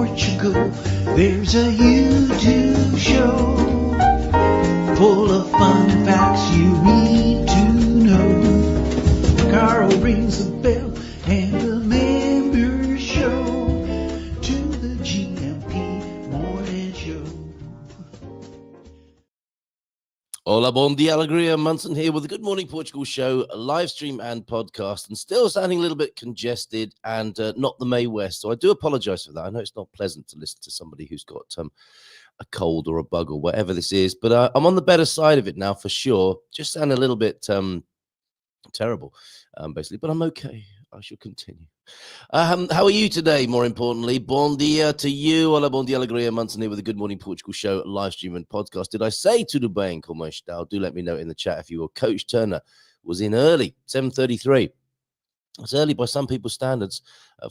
Portugal. There's a YouTube show full of fun facts you need to know. Carl rings the bell and a member show to the GMP morning show. Olá Bom Dia ALEGRIA, Munson here with the Good Morning Portugal show, a live stream and podcast, and still sounding a little bit congested and not the May West. So I do apologize for that. I know it's not pleasant to listen to somebody who's got a cold or a bug or whatever this is, but I'm on the better side of it now for sure. Just sound a little bit terrible, basically, but I'm okay. I shall continue. How are you today? More importantly, bon dia to you. Olá Bom Dia ALEGRIA, Munson here with the Good Morning Portugal show, live stream and podcast. Did I say Tudo bem? Como está? Do let me know in the chat if you were. Coach Turner was in early, 7:33. It's early by some people's standards.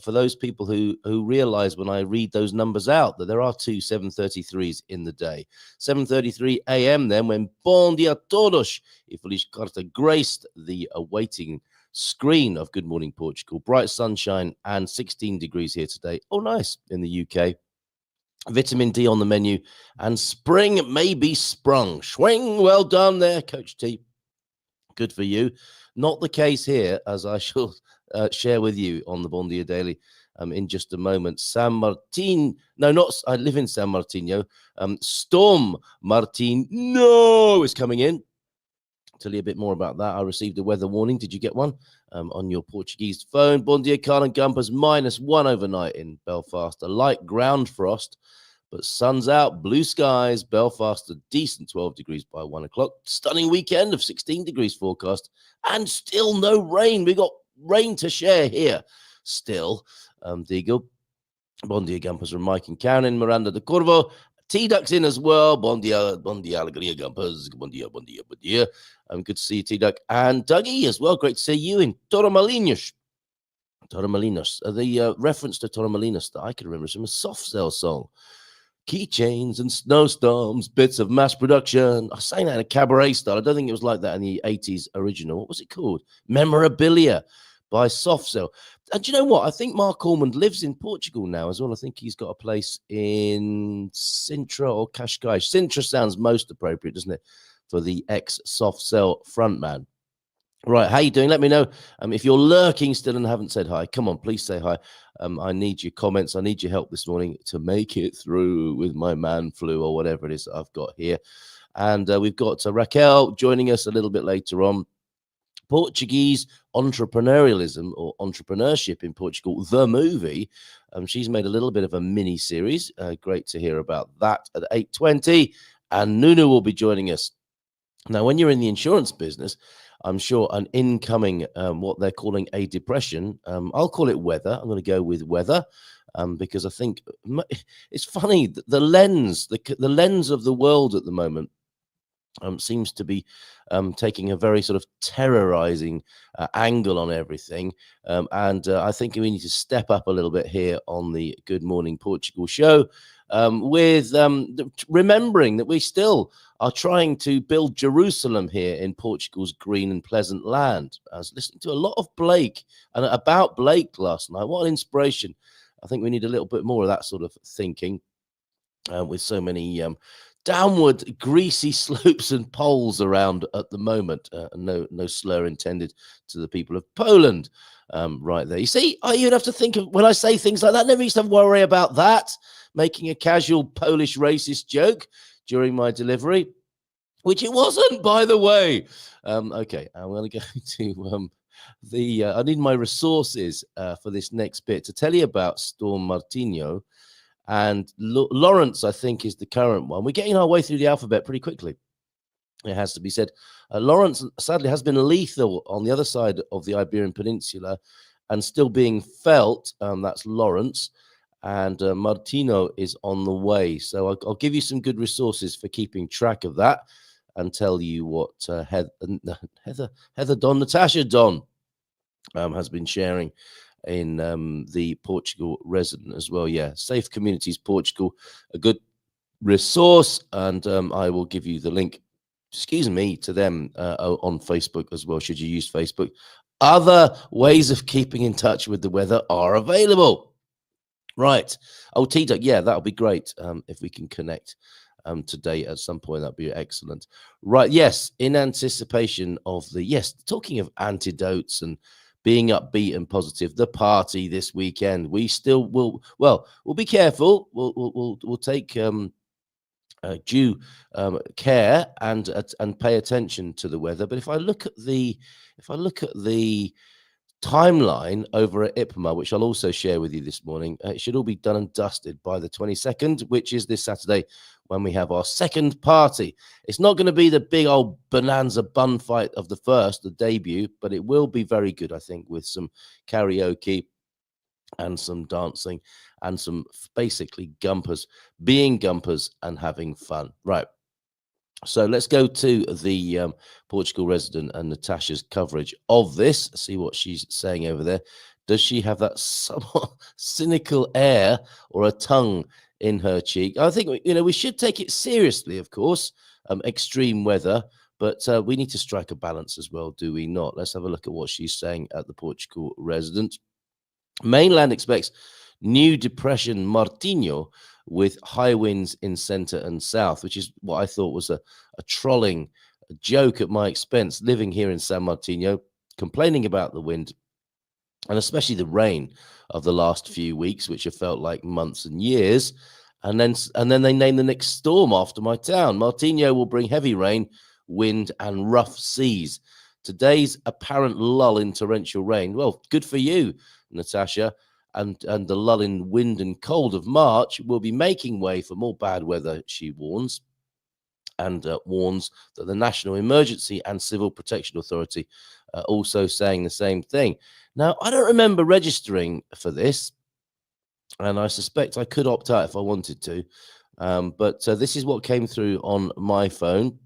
For those people who realize when I read those numbers out that there are two 7:33s in the day. 7:33 a.m. then when Bom Dia Todos e Feliz Quarta graced the awaiting screen of Good Morning Portugal. Bright sunshine and 16 degrees here today. Oh, nice in the UK. Vitamin D on the menu and spring may be sprung. Swing, well done there, Coach T. Good for you. Not the case here, as I shall share with you on the Bom Dia Daily in just a moment. San Martin, no, not, I live in San Martino. Storm Martin, no, is coming in. Tell you a bit more about that. I received a weather warning. Did you get one on your Portuguese phone? Bom dia, Carl and Gumpers. -1 overnight in Belfast. A light ground frost, but sun's out, blue skies. Belfast, a decent 12 degrees by 1 o'clock. Stunning weekend of 16 degrees forecast, and still no rain. We got rain to share here. Still, Deagle. Bom dia, Gumpers from Mike and Karen in Miranda de Corvo. T-Duck's in as well. Bom dia ALEGRIA, Gumpers. Bom dia, bon dia, bon dia. Good to see you, T-Duck. And Dougie as well. Great to see you in Torremolinos. Torremolinos. The reference to Torremolinos that I can remember is from a Soft Cell song. Keychains and snowstorms, bits of mass production. I sang that in a cabaret style. I don't think it was like that in the 80s original. What was it called? Memorabilia by Soft Cell. And do you know what? I think Mark Ormond lives in Portugal now as well. I think he's got a place in Sintra or Cascais. Sintra sounds most appropriate, doesn't it, for the ex-Soft Cell frontman. Right, how you doing? Let me know if you're lurking still and haven't said hi. Come on, please say hi. I need your comments. I need your help this morning to make it through with my man flu or whatever it is that I've got here. And we've got Raquel joining us a little bit later on. Portuguese entrepreneurialism or entrepreneurship in Portugal, the movie. She's made a little bit of a mini series. Great to hear about that at 8:20. And Nuno will be joining us. Now, when you're in the insurance business, I'm sure an incoming, what they're calling a depression, I'll call it weather. I'm going to go with weather because I think it's funny. The lens of the world at the moment seems to be taking a very sort of terrorizing angle on everything. And I think we need to step up a little bit here on the Good Morning Portugal show with remembering that we still are trying to build Jerusalem here in Portugal's green and pleasant land. I was listening to a lot of Blake and about Blake last night. What an inspiration. I think we need a little bit more of that sort of thinking with so many downward greasy slopes and poles around at the moment. No slur intended to the people of Poland right there. You see, I even have to think of when I say things like that, never used to worry about that, making a casual Polish racist joke during my delivery, which it wasn't, by the way. Okay, I'm going to go to I need my resources for this next bit to tell you about Storm Martino. And Lawrence, I think, is the current one. We're getting our way through the alphabet pretty quickly, it has to be said. Lawrence, sadly, has been lethal on the other side of the Iberian Peninsula and still being felt. That's Lawrence. And Martino is on the way. So I'll give you some good resources for keeping track of that and tell you what Heather Don, Natasha Don has been sharing in the Portugal resident as well. Yeah, Safe Communities Portugal, a good resource, and I will give you the link, excuse me, to them on Facebook as well, should you use Facebook. Other ways of keeping in touch with the weather are available. Right. Oh, Tito, yeah, that'll be great if we can connect today at some point. That'd be excellent. Right. Yes. In anticipation of talking of antidotes and being upbeat and positive, the party this weekend, we still we'll be careful. We'll take due care and pay attention to the weather. But if I look at the timeline over at IPMA, which I'll also share with you this morning, it should all be done and dusted by the 22nd, which is this Saturday when we have our second party. It's not going to be the big old bonanza bun fight of the first, the debut, but it will be very good, I think, with some karaoke and some dancing and some basically being gumpers and having fun. Right. So let's go to the Portugal resident and Natasha's coverage of this, see what she's saying over there. Does she have that somewhat cynical air or a tongue in her cheek? I think, we should take it seriously, of course, extreme weather, but we need to strike a balance as well, do we not? Let's have a look at what she's saying at the Portugal resident. Mainland expects new depression Martinho with high winds in center and south, which is what I thought was a trolling joke at my expense, living here in San Martino, complaining about the wind and especially the rain of the last few weeks, which have felt like months and years. And then they named the next storm after my town. Martinho will bring heavy rain, wind, and rough seas. Today's apparent lull in torrential rain. Well, good for you, Natasha. And the lull in wind and cold of March will be making way for more bad weather, she warns, and warns that the National Emergency and Civil Protection Authority are also saying the same thing. Now, I don't remember registering for this, and I suspect I could opt out if I wanted to, but this is what came through on my phone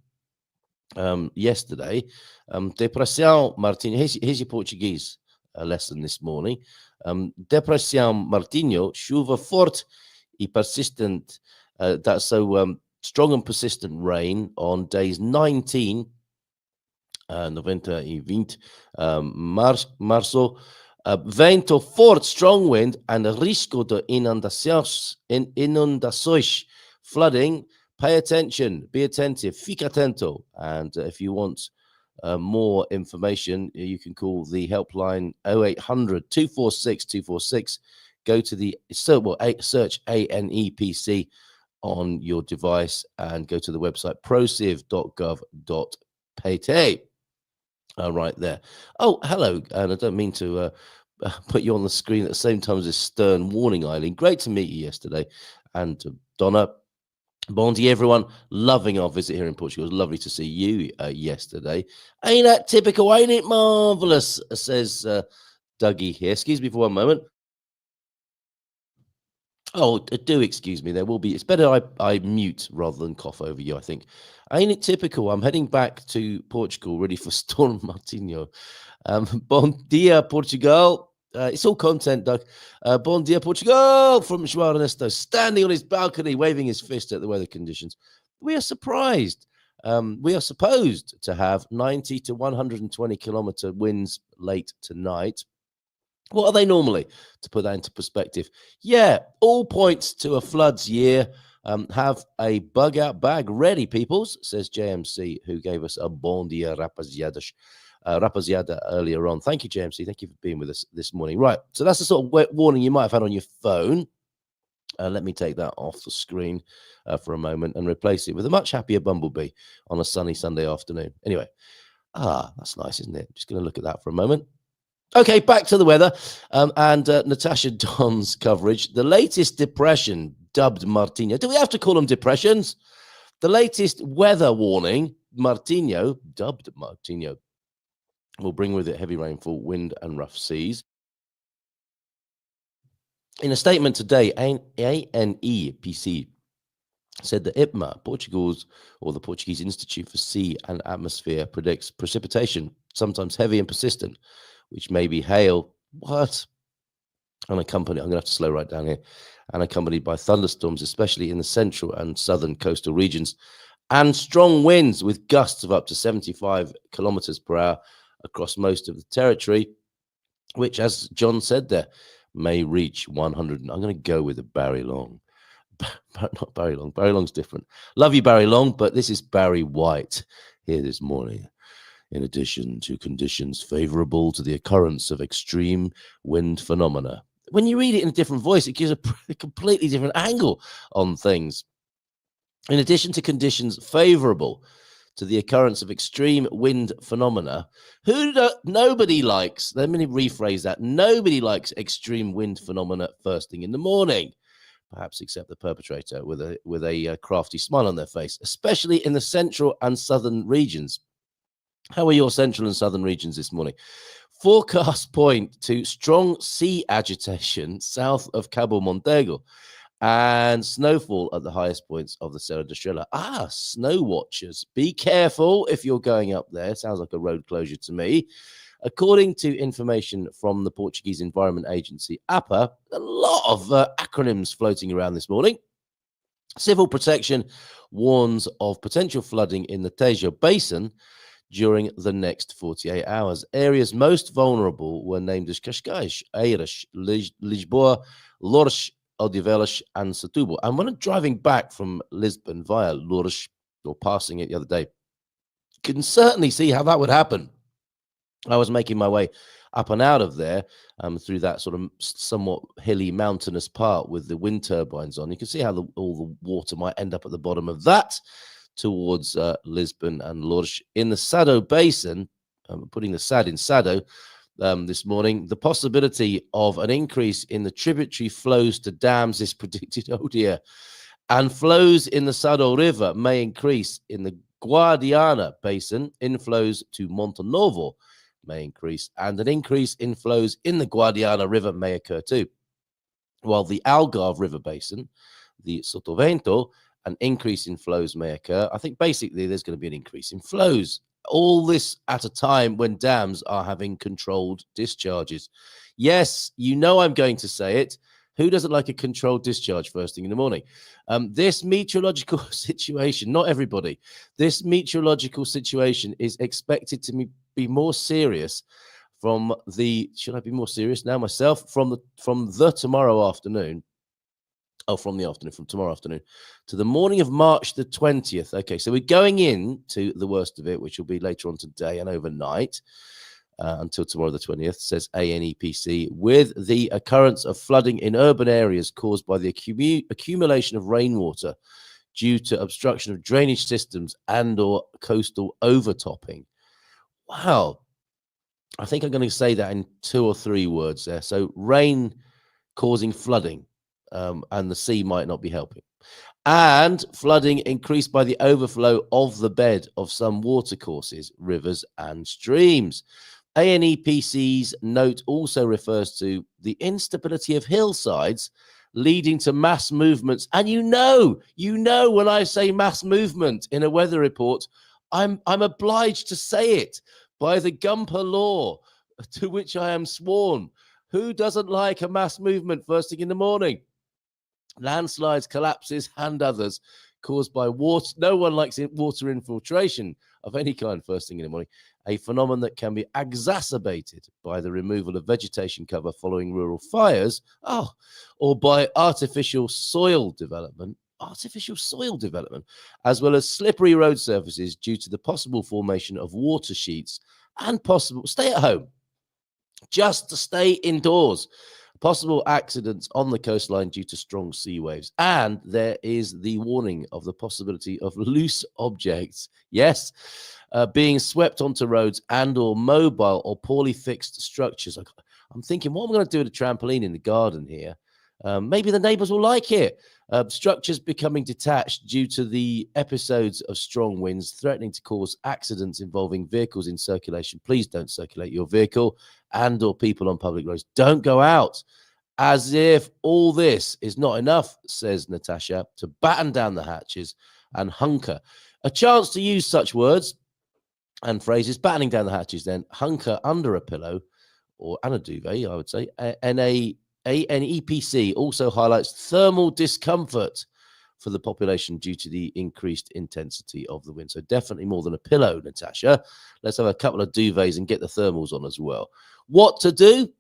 yesterday. Depressão Martinho, here's your Portuguese lesson this morning. Depressão Martinho, chuva forte e persistent. That's so strong and persistent rain on days 19, 90 e 20, março. Vento forte, strong wind, and risco de inundações, flooding. Pay attention, be attentive, fica atento. And if you want more information, you can call the helpline 0800 246 246. Go to the search ANEPC on your device and go to the website prociv.gov.pt. Right there. Oh, hello. And I don't mean to put you on the screen at the same time as this stern warning, Eileen. Great to meet you yesterday. And Donna, bon dia, everyone. Loving our visit here in Portugal. It was lovely to see you yesterday. Ain't that typical? Ain't it marvelous? Says Dougie here. Excuse me for one moment. Oh, do excuse me. There will be. It's better I mute rather than cough over you, I think. Ain't it typical? I'm heading back to Portugal, ready for Storm Martinho. Bom dia, Portugal. It's all content, Doug. Bom dia, Portugal, from João Ernesto, standing on his balcony, waving his fist at the weather conditions. We are surprised. We are supposed to have 90 to 120 kilometer winds late tonight. What are they normally? To put that into perspective, yeah, all points to a floods year. Have a bug out bag ready, peoples, says JMC, who gave us a bon dia rapaziada earlier on. Thank you, JMC. Thank you for being with us this morning. Right, so that's the sort of warning you might have had on your phone. Let me take that off the screen for a moment and replace it with a much happier Bumblebee on a sunny Sunday afternoon. Anyway, that's nice, isn't it? Just going to look at that for a moment. Okay, back to the weather and Natasha Don's coverage. The latest depression dubbed Martinho. Do we have to call them depressions? The latest weather warning, Martinho, dubbed Martinho, will bring with it heavy rainfall, wind and rough seas. In a statement today, ANEPC said that IPMA, the Portuguese Institute for Sea and Atmosphere, predicts precipitation, sometimes heavy and persistent, which may be hail, unaccompanied, I'm going to have to slow right down here, unaccompanied by thunderstorms, especially in the central and southern coastal regions, and strong winds with gusts of up to 75 kilometers per hour across most of the territory, which, as John said there, may reach 100. I'm going to go with a Barry Long. Not Barry Long. Barry Long's different. Love you, Barry Long, but this is Barry White here this morning. In addition to conditions favorable to the occurrence of extreme wind phenomena. When you read it in a different voice, it gives a completely different angle on things. In addition to conditions favorable to the occurrence of extreme wind phenomena, nobody likes, let me rephrase that, nobody likes extreme wind phenomena first thing in the morning, perhaps except the perpetrator with a crafty smile on their face, especially in the central and southern regions. How are your central and southern regions this morning? Forecasts point to strong sea agitation south of Cabo Montego and snowfall at the highest points of the Serra da Estrela. Snow watchers. Be careful if you're going up there. Sounds like a road closure to me. According to information from the Portuguese Environment Agency, APA, a lot of acronyms floating around this morning. Civil Protection warns of potential flooding in the Tejo Basin during the next 48 hours. Areas most vulnerable were named as Cascais, Eiras, Lisboa, Loures, Odivelas, and Setúbal. And when I'm driving back from Lisbon via Loures, or passing it the other day, you can certainly see how that would happen. I was making my way up and out of there through that sort of somewhat hilly, mountainous part with the wind turbines on. You can see how all the water might end up at the bottom of that towards Lisbon and Loures. In the Sado Basin, putting the SAD in Sado this morning, the possibility of an increase in the tributary flows to dams is predicted, oh dear, and flows in the Sado River may increase. In the Guadiana Basin, inflows to Monte Novo may increase, and an increase in flows in the Guadiana River may occur too. While the Algarve River Basin, the Sotovento, an increase in flows may occur. I think basically there's going to be an increase in flows. All this at a time when dams are having controlled discharges. Yes, you know I'm going to say it. Who doesn't like a controlled discharge first thing in the morning? This meteorological situation, not everybody, this meteorological situation is expected to be more serious from should I be more serious now myself? From tomorrow afternoon. Oh, from tomorrow afternoon to the morning of March the 20th. Okay, so we're going into the worst of it, which will be later on today and overnight until tomorrow the 20th, says ANEPC, with the occurrence of flooding in urban areas caused by the accumulation of rainwater due to obstruction of drainage systems and or coastal overtopping. Wow. I think I'm going to say that in 2 or 3 words there. So rain causing flooding. And the sea might not be helping. And flooding increased by the overflow of the bed of some watercourses, rivers, and streams. ANEPC's note also refers to the instability of hillsides leading to mass movements. And you know, when I say mass movement in a weather report, I'm obliged to say it by the Gumper law to which I am sworn. Who doesn't like a mass movement first thing in the morning? Landslides, collapses, and others caused by water. No one likes water infiltration of any kind first thing in the morning, a phenomenon that can be exacerbated by the removal of vegetation cover following rural fires, or by artificial soil development, as well as slippery road surfaces due to the possible formation of water sheets and possible stay at home, just to stay indoors. Possible accidents on the coastline due to strong sea waves. And there is the warning of the possibility of loose objects, yes, being swept onto roads and or mobile or poorly fixed structures. I'm thinking, what am I going to do with a trampoline in the garden here? Maybe the neighbors will like it. Structures becoming detached due to the episodes of strong winds threatening to cause accidents involving vehicles in circulation. Please don't circulate your vehicle and or people on public roads. Don't go out. As if all this is not enough, says Natasha, to batten down the hatches and hunker. A chance to use such words and phrases, battening down the hatches then, hunker under a pillow and a duvet, I would say. ANEPC also highlights thermal discomfort for the population due to the increased intensity of the wind. So definitely more than a pillow, Natasha. Let's have a couple of duvets and get the thermals on as well. What to do?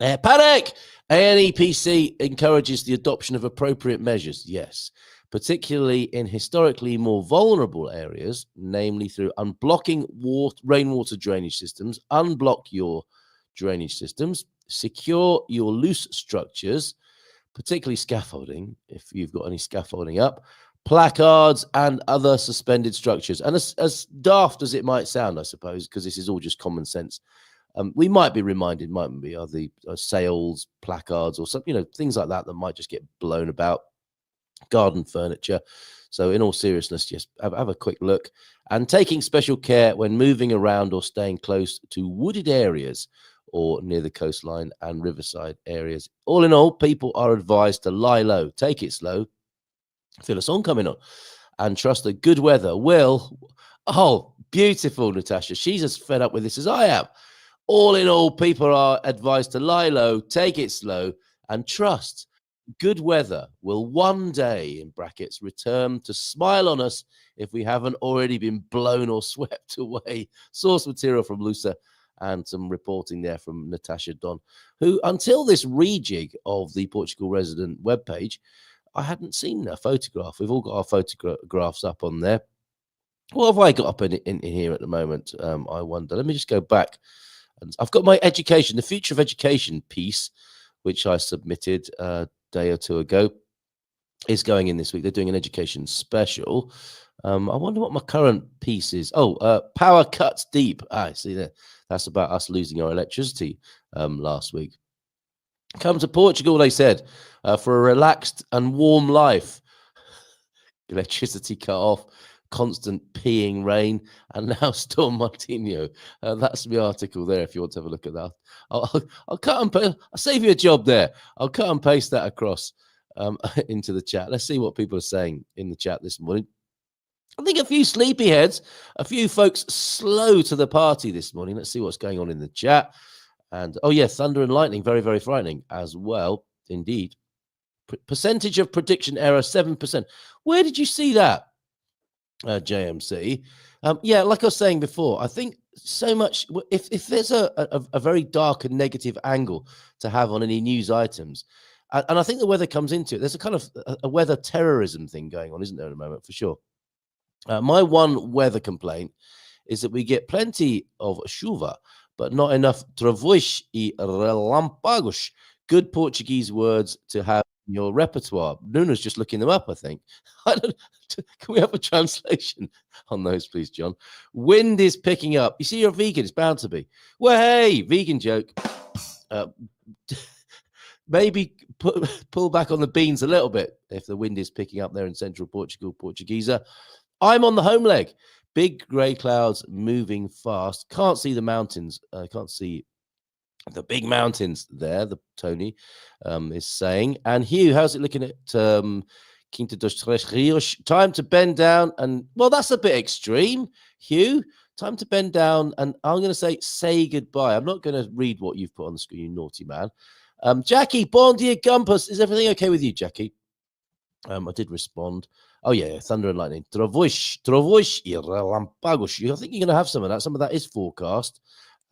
Panic! ANEPC encourages the adoption of appropriate measures. Yes, particularly in historically more vulnerable areas, namely through unblocking rainwater drainage systems, unblock your drainage systems, secure your loose structures, particularly scaffolding, if you've got any scaffolding up, placards and other suspended structures. And as daft as it might sound, I suppose, because this is all just common sense, we might be reminded, mightn't we, of the sails, placards, or some, things like that might just get blown about, garden furniture. So in all seriousness, just have a quick look, and taking special care when moving around or staying close to wooded areas or near the coastline and riverside areas. All in all, people are advised to lie low, take it slow, feel a song coming on, and trust that good weather will. Oh, beautiful, Natasha. She's as fed up with this as I am. All in all, people are advised to lie low, take it slow, and trust good weather will one day, in brackets, return to smile on us if we haven't already been blown or swept away. Source material from Lusa and some reporting there from Natasha Don, who, until this rejig of the Portugal Resident webpage, I hadn't seen a photograph. We've all got our photographs up on there. What have I got up in here at the moment? I wonder. Let me just go back. And I've got my education, the future of education piece, which I submitted a day or two ago, is going in this week. They're doing an education special. I wonder what my current piece is. Oh, power cuts deep. I see that. That's about us losing our electricity last week. Come to Portugal, they said, for a relaxed and warm life. Electricity cut off, constant peeing rain, and now Storm Martino. That's the article there if you want to have a look at that. I'll cut and paste. I'll save you a job there. I'll cut and paste that across into the chat. Let's see what people are saying in the chat this morning. I think a few sleepyheads, a few folks slow to the party this morning. Let's see what's going on in the chat. And, oh, yeah, thunder and lightning, very, very frightening as well, indeed. Percentage of prediction error, 7%. Where did you see that, JMC? Yeah, like I was saying before, I think so much, if there's a very dark and negative angle to have on any news items, and I think the weather comes into it, there's a kind of a weather terrorism thing going on, isn't there, at the moment, for sure. My one weather complaint is that we get plenty of chuva, but not enough trovões e relâmpagos, good Portuguese words to have in your repertoire. Nuno's just looking them up, I think. Can we have a translation on those, please, John? Wind is picking up. You see, you're a vegan. It's bound to be. Well, hey, vegan joke. Maybe pull back on the beans a little bit if the wind is picking up there in central Portugal, Portuguesa. I'm on the home leg. Big grey clouds moving fast. Can't see the mountains. Can't see the big mountains there, the Tony is saying. And Hugh, how's it looking at Quinta dos Tres Rios? Time to bend down and, well, that's a bit extreme, Hugh. Time to bend down and I'm going to say goodbye. I'm not going to read what you've put on the screen, you naughty man. Jackie, Bon Dia Gumpus. Is everything okay with you, Jackie? I did respond. Oh, yeah, thunder and lightning. Trovões e relâmpagos. I think you're going to have some of that. Some of that is forecast.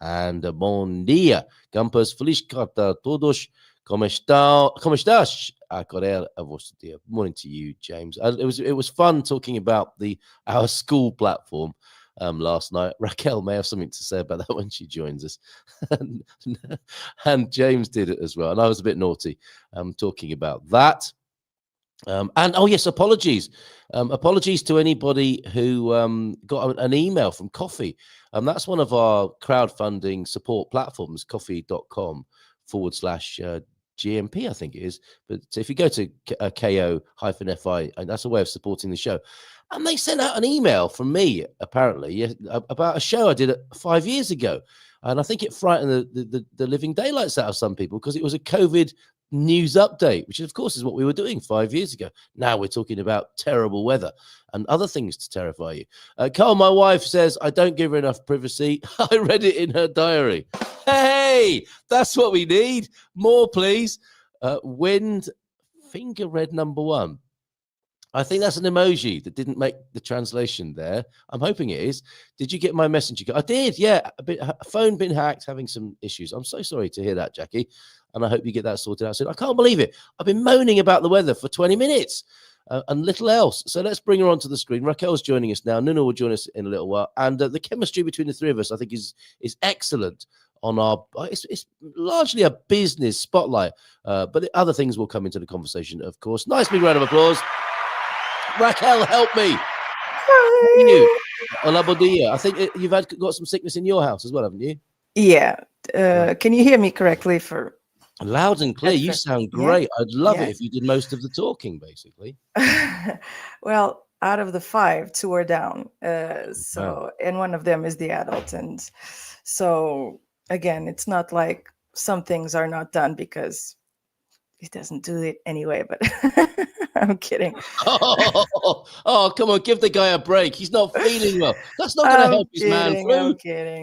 And bom dia, Gumpus. Feliz carta a todos. Como estás? A correr a vosso dia. Morning to you, James. It was fun talking about our school platform last night. Raquel may have something to say about that when she joins us. And James did it as well. And I was a bit naughty talking about that. And oh yes, apologies to anybody who got an email from Coffee. That's one of our crowdfunding support platforms, coffee.com/GMP, I think it is. But if you go to ko-fi, that's a way of supporting the show. And they sent out an email from me, apparently, about a show I did 5 years ago. And I think it frightened the living daylights out of some people because it was a COVID news update, which of course is what we were doing 5 years ago. Now we're talking about terrible weather and other things to terrify you. Carl, my wife, says I don't give her enough privacy. I read it in her diary. Hey, that's what we need. More, please. Wind finger red number 1. I think that's an emoji that didn't make the translation there. I'm hoping it is. Did you get my message? I did. Yeah, a phone been hacked, having some issues. I'm so sorry to hear that, Jackie. And I hope you get that sorted out soon. I can't believe it. I've been moaning about the weather for 20 minutes and little else. So let's bring her onto the screen. Raquel's joining us now. Nuno will join us in a little while. And the chemistry between the three of us, I think, is excellent. On our, it's largely a business spotlight, but other things will come into the conversation, of course. Nice big round of applause. Raquel, help me. Hi. Olá Bom Dia. I think you've got some sickness in your house as well, haven't you? Yeah. Can you hear me correctly? Loud and clear. You sound great. Yeah. I'd love it if you did most of the talking, basically. Well, out of the 5, 2 are down. And one of them is the adult. And so, again, it's not like some things are not done because it doesn't do it anyway, but I'm kidding. Oh, come on, give the guy a break. He's not feeling well. That's not going to help his man flu.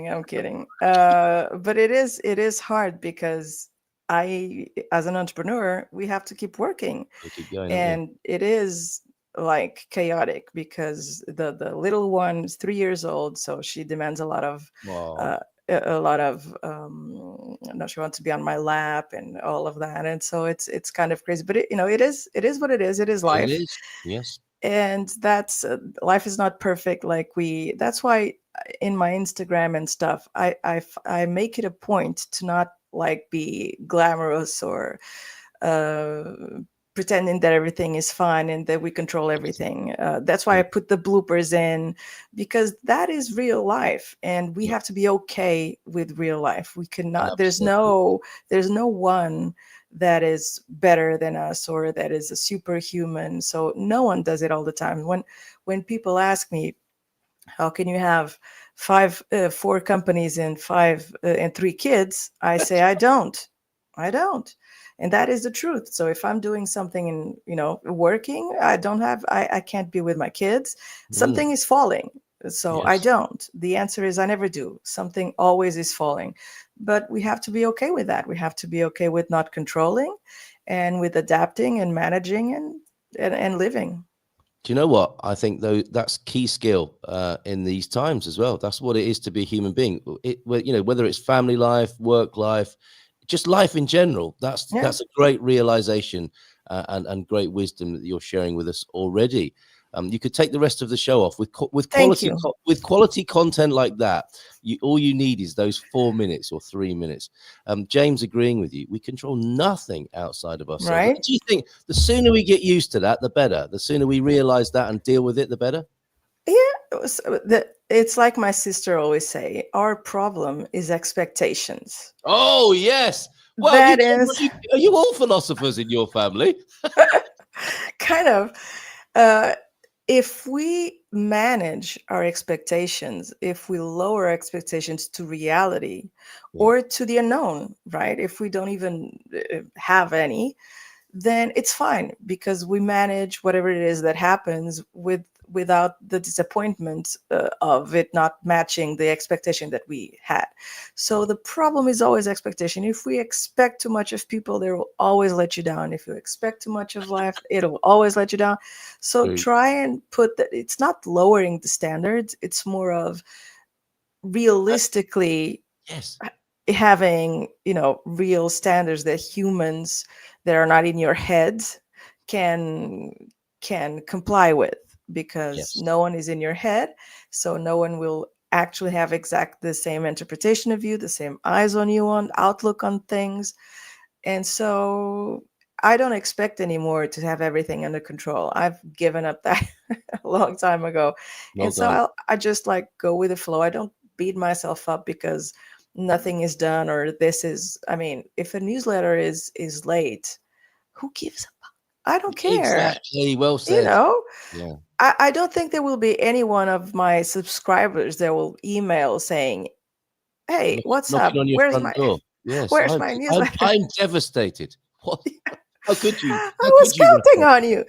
I'm kidding. But it is hard because as an entrepreneur, we have to keep working. Keep going, and it is like chaotic because the little one is 3 years old, so she demands a lot of she wants to be on my lap and all of that, and so it's kind of crazy, but it is what it is. It is life. It is. Yes. And that's life is not perfect. That's why in my Instagram and stuff, I make it a point to not be glamorous or pretending that everything is fine and that we control everything. That's why I put the bloopers in, because that is real life, and we have to be okay with real life. We cannot. There's no one that is better than us or that is a superhuman. So no one does it all the time. When people ask me, how can you have 4 companies and 3 kids? I say, I don't. And that is the truth. So if I'm doing something and, working, I can't be with my kids. Something is falling. So yes. I don't. The answer is I never do. Something always is falling. But we have to be okay with that. We have to be okay with not controlling and with adapting and managing and living. Do you know what? I think that's key skill in these times as well. That's what it is to be a human being. Whether it's family life, work life, just life in general. That's a great realization and great wisdom that you're sharing with us already. You could take the rest of the show off with quality content like that. All you need is those 4 minutes or 3 minutes. James agreeing with you. We control nothing outside of ourselves. Right? Do you think the sooner we get used to that, the better? The sooner we realize that and deal with it, the better? Yeah. It's like my sister always say, our problem is expectations. Oh, yes. Well, are you all philosophers in your family? Kind of. If we manage our expectations, if we lower expectations to reality or to the unknown, right? If we don't even have any, then it's fine because we manage whatever it is that happens without the disappointment of it not matching the expectation that we had. So the problem is always expectation. If we expect too much of people, they will always let you down. If you expect too much of life, it'll always let you down. So try and put that. It's not lowering the standards. It's more of realistically having, real standards that humans that are not in your head can comply with. Because no one is in your head, so no one will actually have exactly the same interpretation of you, the same eyes on you, on outlook on things. And so I don't expect anymore to have everything under control. I've given up that a long time ago. So I just go with the flow. I don't beat myself up because nothing is done or if a newsletter is late, who gives a fuck? I don't care. Exactly. Well said. I don't think there will be any one of my subscribers that will email saying, "Hey, what's up? Where's my door? Yes, where's my newsletter?" I'm devastated. What? How could you? I was counting on you.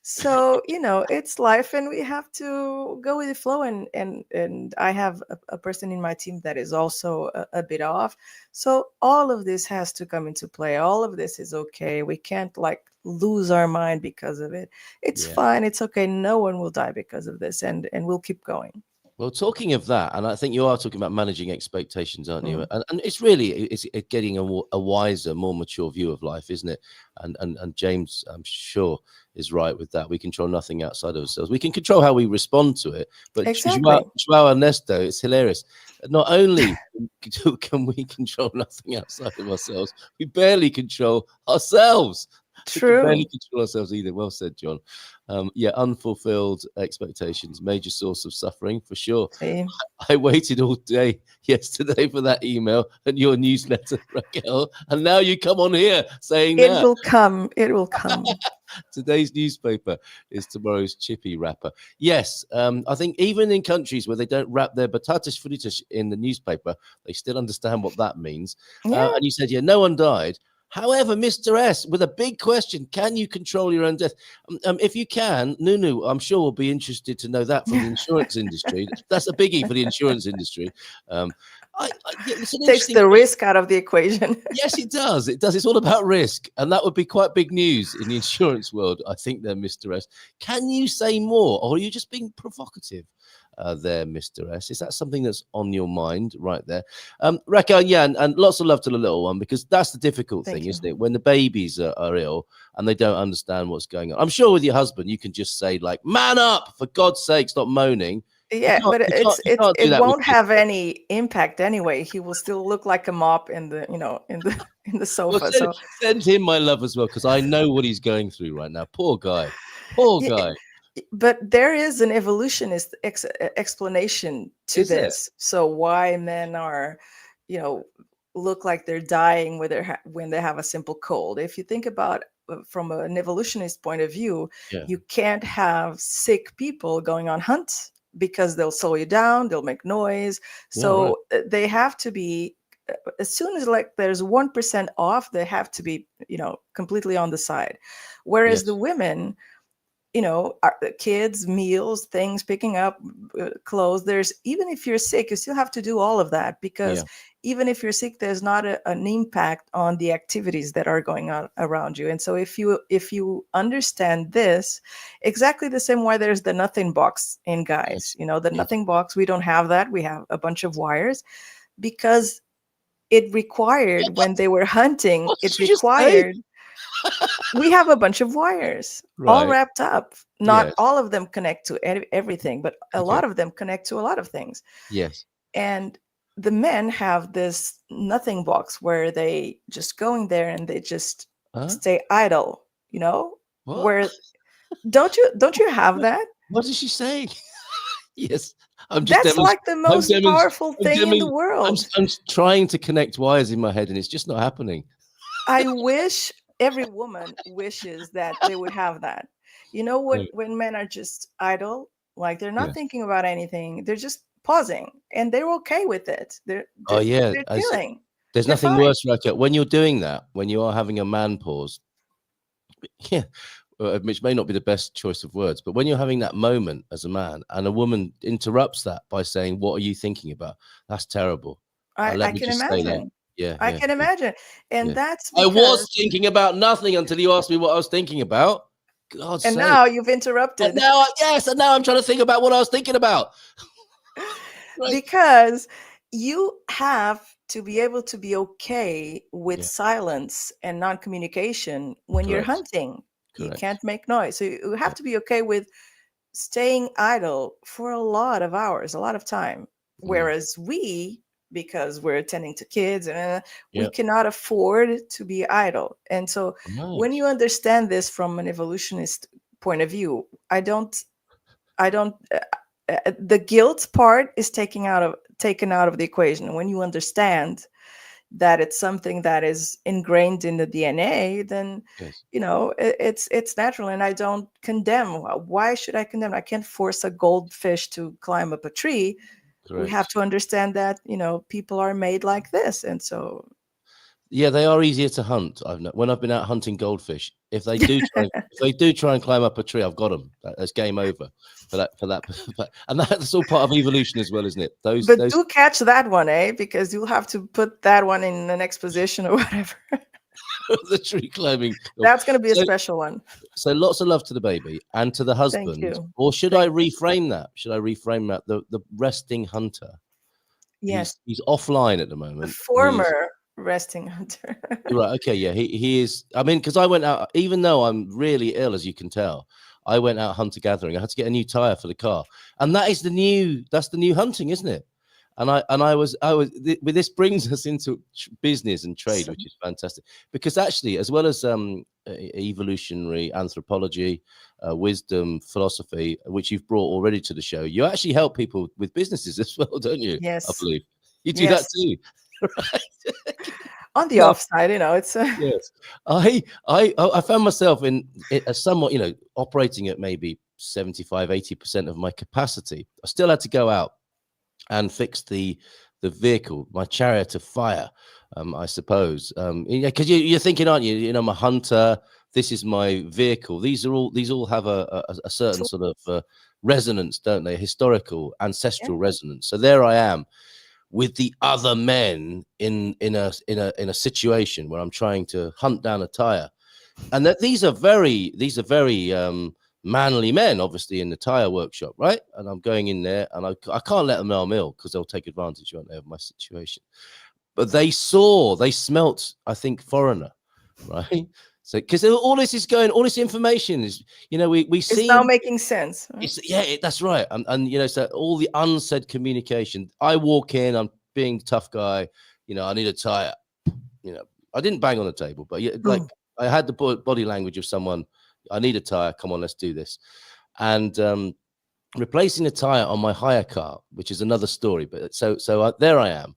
So, it's life, and we have to go with the flow. And I have a person in my team that is also a bit off. So all of this has to come into play. All of this is okay. We can't like lose our mind because of it. It's Yeah. fine. It's okay. No one will die because of this, and we'll keep going. Well, talking of that, and I think you are talking about managing expectations, aren't you? Mm. And it's really it's getting a wiser, more mature view of life, isn't it? And James, I'm sure, is right with that. We control nothing outside of ourselves. We can control how we respond to it, but Exactly. Joao Ernesto, it's hilarious. Not only can we control nothing outside of ourselves, we barely control ourselves. We can barely True. control ourselves either. Well said, John. Yeah, unfulfilled expectations, major source of suffering for sure. See, I waited all day yesterday for that email and your newsletter, Raquel, and now you come on here saying it that. will come. It will come. Today's newspaper is tomorrow's chippy wrapper. Yes, I think even in countries where they don't wrap their batatas fritas in the newspaper, they still understand what that means. Yeah. And you said, yeah, no one died. However, Mr. S, with a big question, can you control your own death? If you can, Nuno, I'm sure will be interested to know that from the insurance industry. That's a biggie for the insurance industry. It's an Takes interesting the risk out of the equation. Yes, it does. It does. It's all about risk. And that would be quite big news in the insurance world, I think, there, Mr. S. Can you say more? Or are you just being provocative there, Mr. S? Is that something that's on your mind right there? Raquel, yeah, and lots of love to the little one, because that's the difficult Thank thing, you. isn't it? When the babies are ill and they don't understand what's going on. I'm sure with your husband, you can just say, like, man up, for God's sake, stop moaning. Yeah, but You can't do it that with won't have any impact anyway. He will still look like a mop in the in the Well, sofa. So send him my love as well, because I know what he's going through right now. Poor guy. Poor yeah, guy. but there is an evolutionist explanation to Is there? this. So why men are, look like they're dying when they have a simple cold. If you think about from an evolutionist point of view, Yeah. you can't have sick people going on hunts because they'll slow you down, they'll make noise. So they have to be, as soon as like there's 1% off, they have to be, completely on the side. Whereas Yes. the women, kids, meals, things, picking up clothes, there's, even if you're sick, you still have to do all of that, because Yeah. even if you're sick, there's not an impact on the activities that are going on around you. And so if you understand this, exactly the same way there's the nothing box in guys, Yes. the Yes. nothing box, we don't have that. We have a bunch of wires, because it required, when they were hunting, What it did you just say? required, we have a bunch of wires all Right. wrapped up. Not Yes. all of them connect to everything, but a Okay. lot of them connect to a lot of things. Yes. And the men have this nothing box where they just go in there and they just Huh? stay idle, What? where don't you have that? What is she saying? Yes. I'm just That's like the most powerful I'm thing in the I'm world. I'm trying to connect wires in my head, and it's just not happening. I wish every woman wishes that they would have that. Right. When men are just idle, like they're not Yeah. thinking about anything, they're just pausing, and they're okay with it. Oh, yeah. They're chilling. There's They're nothing fine. worse, Raquel, when you're doing that, when you are having a man pause. Yeah, which may not be the best choice of words, but when you're having that moment as a man and a woman interrupts that by saying, "What are you thinking about?" That's terrible. I Let me can just say that. imagine. Yeah, I yeah, can yeah, imagine. And yeah. that's I was because, thinking about nothing until you asked me what I was thinking about. God's and sake. now you've And interrupted. now, yes, and now I'm trying to think about what I was thinking about. Right. Because you have to be able to be okay with Yeah, silence and non-communication when you're correct, hunting. You correct. can't make noise. So you have Yeah, to be okay with staying idle for a lot of hours, a lot of time. mm, Whereas because we're attending to kids, and we yeah, cannot afford to be idle. And so when right. you understand this from an evolutionist point of view, I don't the guilt part is taken out of the equation. When you understand that it's something that is ingrained in the DNA, then Yes, it's natural. And I don't condemn. Why should I condemn? I can't force a goldfish to climb up a tree. We have correct. to understand that people are made like this. And so Yeah, they are easier to hunt. When I've been out hunting goldfish, if they do try and climb up a tree, I've got them. That's game over for that. And that's all part of evolution as well, isn't it? Those do catch that one, because you'll have to put that one in the next position or whatever. The tree climbing. That's going to be a special one. So lots of love to the baby and to the husband. Thank you. Or should I reframe that? The resting hunter? Yes, he's offline at the moment. The former resting hunter. Right. Okay. Yeah. He is. I mean, because I went out, even though I'm really ill, as you can tell, I went out hunter gathering. I had to get a new tire for the car, and that's the new hunting, isn't it? And I was. This brings us into business and trade, which is fantastic, because actually, as well as evolutionary anthropology, wisdom, philosophy, which you've brought already to the show, you actually help people with businesses as well, don't you? Yes, I believe you do that too. Right. On the offside, it's yes. I found myself in a somewhat, operating at maybe 75-80% of my capacity. I still had to go out and fix the vehicle, my chariot of fire, I suppose. Because you're thinking, aren't you? I'm a hunter. This is my vehicle. These all have a certain sort of resonance, don't they? Historical, ancestral resonance. So there I am, with the other men in a situation where I'm trying to hunt down a tire, and that these are very manly men, obviously, in the tire workshop, right? And I'm going in there, and I can't let them know I'm ill, because they'll take advantage, won't they, of my situation. But they smelt, I think, foreigner, right? So because all this is going, all this information is, we see it's now making sense. Right? That's right. And so all the unsaid communication. I walk in, I'm being a tough guy. I need a tire. I didn't bang on the table, but like I had the body language of someone. I need a tire. Come on, let's do this. And replacing a tire on my hire car, which is another story. But so there I am.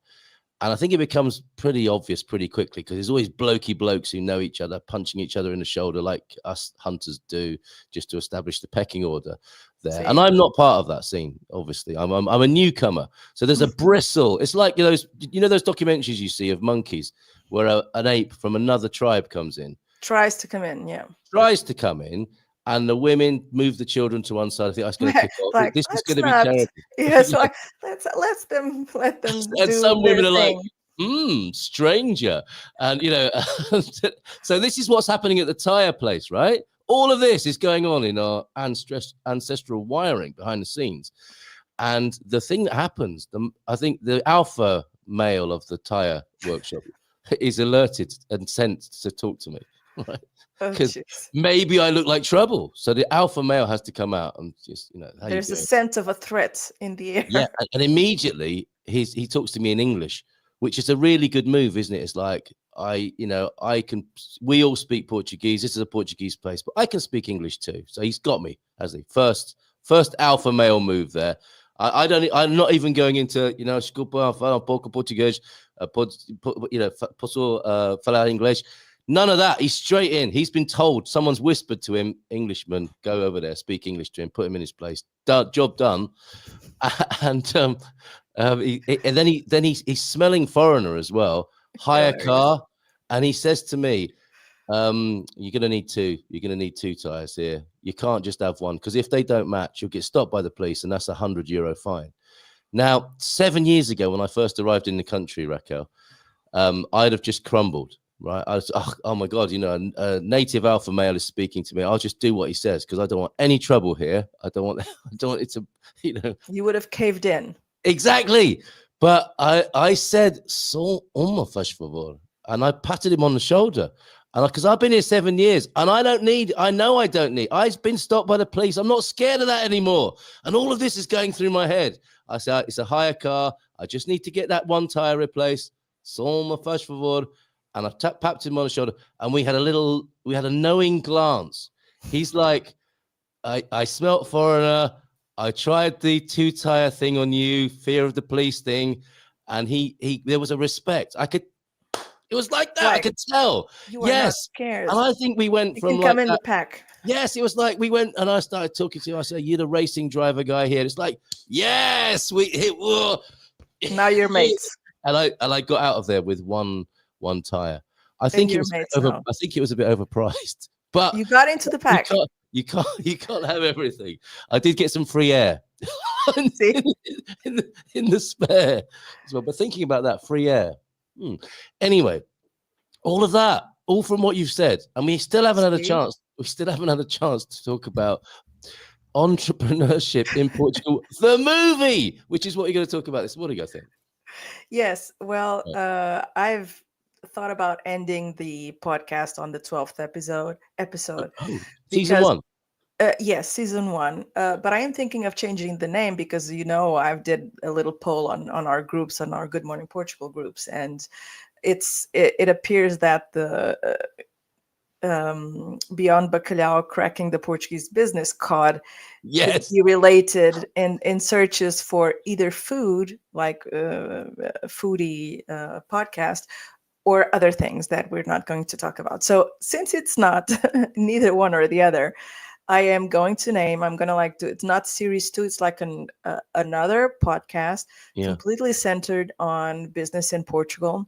And I think it becomes pretty obvious pretty quickly, because there's always blokes who know each other, punching each other in the shoulder like us hunters do, just to establish the pecking order there. And I'm not part of that scene, obviously. I'm a newcomer. So there's a bristle. It's like those documentaries you see of monkeys where an ape from another tribe comes in. Tries to come in, and the women move the children to one side. I think that's going to kick off. Like, this is going to be terrible. Yes, like let them and do some women are thing. like, stranger. And so this is what's happening at the tire place, right? All of this is going on in our ancestral wiring behind the scenes. And the thing that happens, I think the alpha male of the tire workshop is alerted and sent to talk to me, right? Because maybe I look like trouble. So the alpha male has to come out and just, there's a sense of a threat in the air. Yeah. And immediately he talks to me in English, which is a really good move, isn't it? It's like, we all speak Portuguese. This is a Portuguese place, but I can speak English too. So he's got me as the first alpha male move there. I'm not even going into, desculpa, falo pouco português, posso falar inglês. None of that. He's straight in. He's been told, someone's whispered to him, Englishman, go over there, speak English to him, put him in his place. Job done. And then he's smelling foreigner as well. Hire car. And he says to me, you're going to need two. You're going to need two tires here. You can't just have one, because if they don't match, you'll get stopped by the police, and that's €100 fine. Now, 7 years ago, when I first arrived in the country, Raquel, I'd have just crumbled. Right. I was, oh my God, a native alpha male is speaking to me. I'll just do what he says, because I don't want any trouble here. I don't want it to, You would have caved in. Exactly. But I said, "Só faz favor," and I patted him on the shoulder. And because I've been here 7 years, and I don't need. I've been stopped by the police. I'm not scared of that anymore. And all of this is going through my head. I said, it's a hire car. I just need to get that one tire replaced. Só faz favor. And I tapped him on the shoulder, and we had a knowing glance. He's like, I smelt foreigner. I tried the 2-tire thing on you, fear of the police thing. And there was a respect. It was like that. Right. I could tell. You were not scared. And I think we went from come in the pack. Yes, it was like we went, and I started talking to him. I said, "You're the racing driver guy here." It's like, yes, now you're mates. And I got out of there with one tire. I think your mates I know. think it was a bit overpriced, but You got into the pack. You can't have everything. I did get some free air See? in the spare as well. But thinking about that free air. Anyway, all of that, all from what you've said, and we still haven't had a chance. We still haven't had a chance to talk about entrepreneurship in Portugal, the movie, which is what you're going to talk about this morning, I think. Yes. Well, I've thought about ending the podcast on the 12th episode Oh, because season 1. Yes, season 1. But I am thinking of changing the name because I did a little poll on our groups, on our Good Morning Portugal groups, and it appears that the Beyond Bacalhau Cracking the Portuguese Business cod could be related in searches for either food, like foodie podcast, or other things that we're not going to talk about. So since it's not neither one or the other, I am going to name, I'm going to it's not series 2. It's like another podcast completely centered on business in Portugal.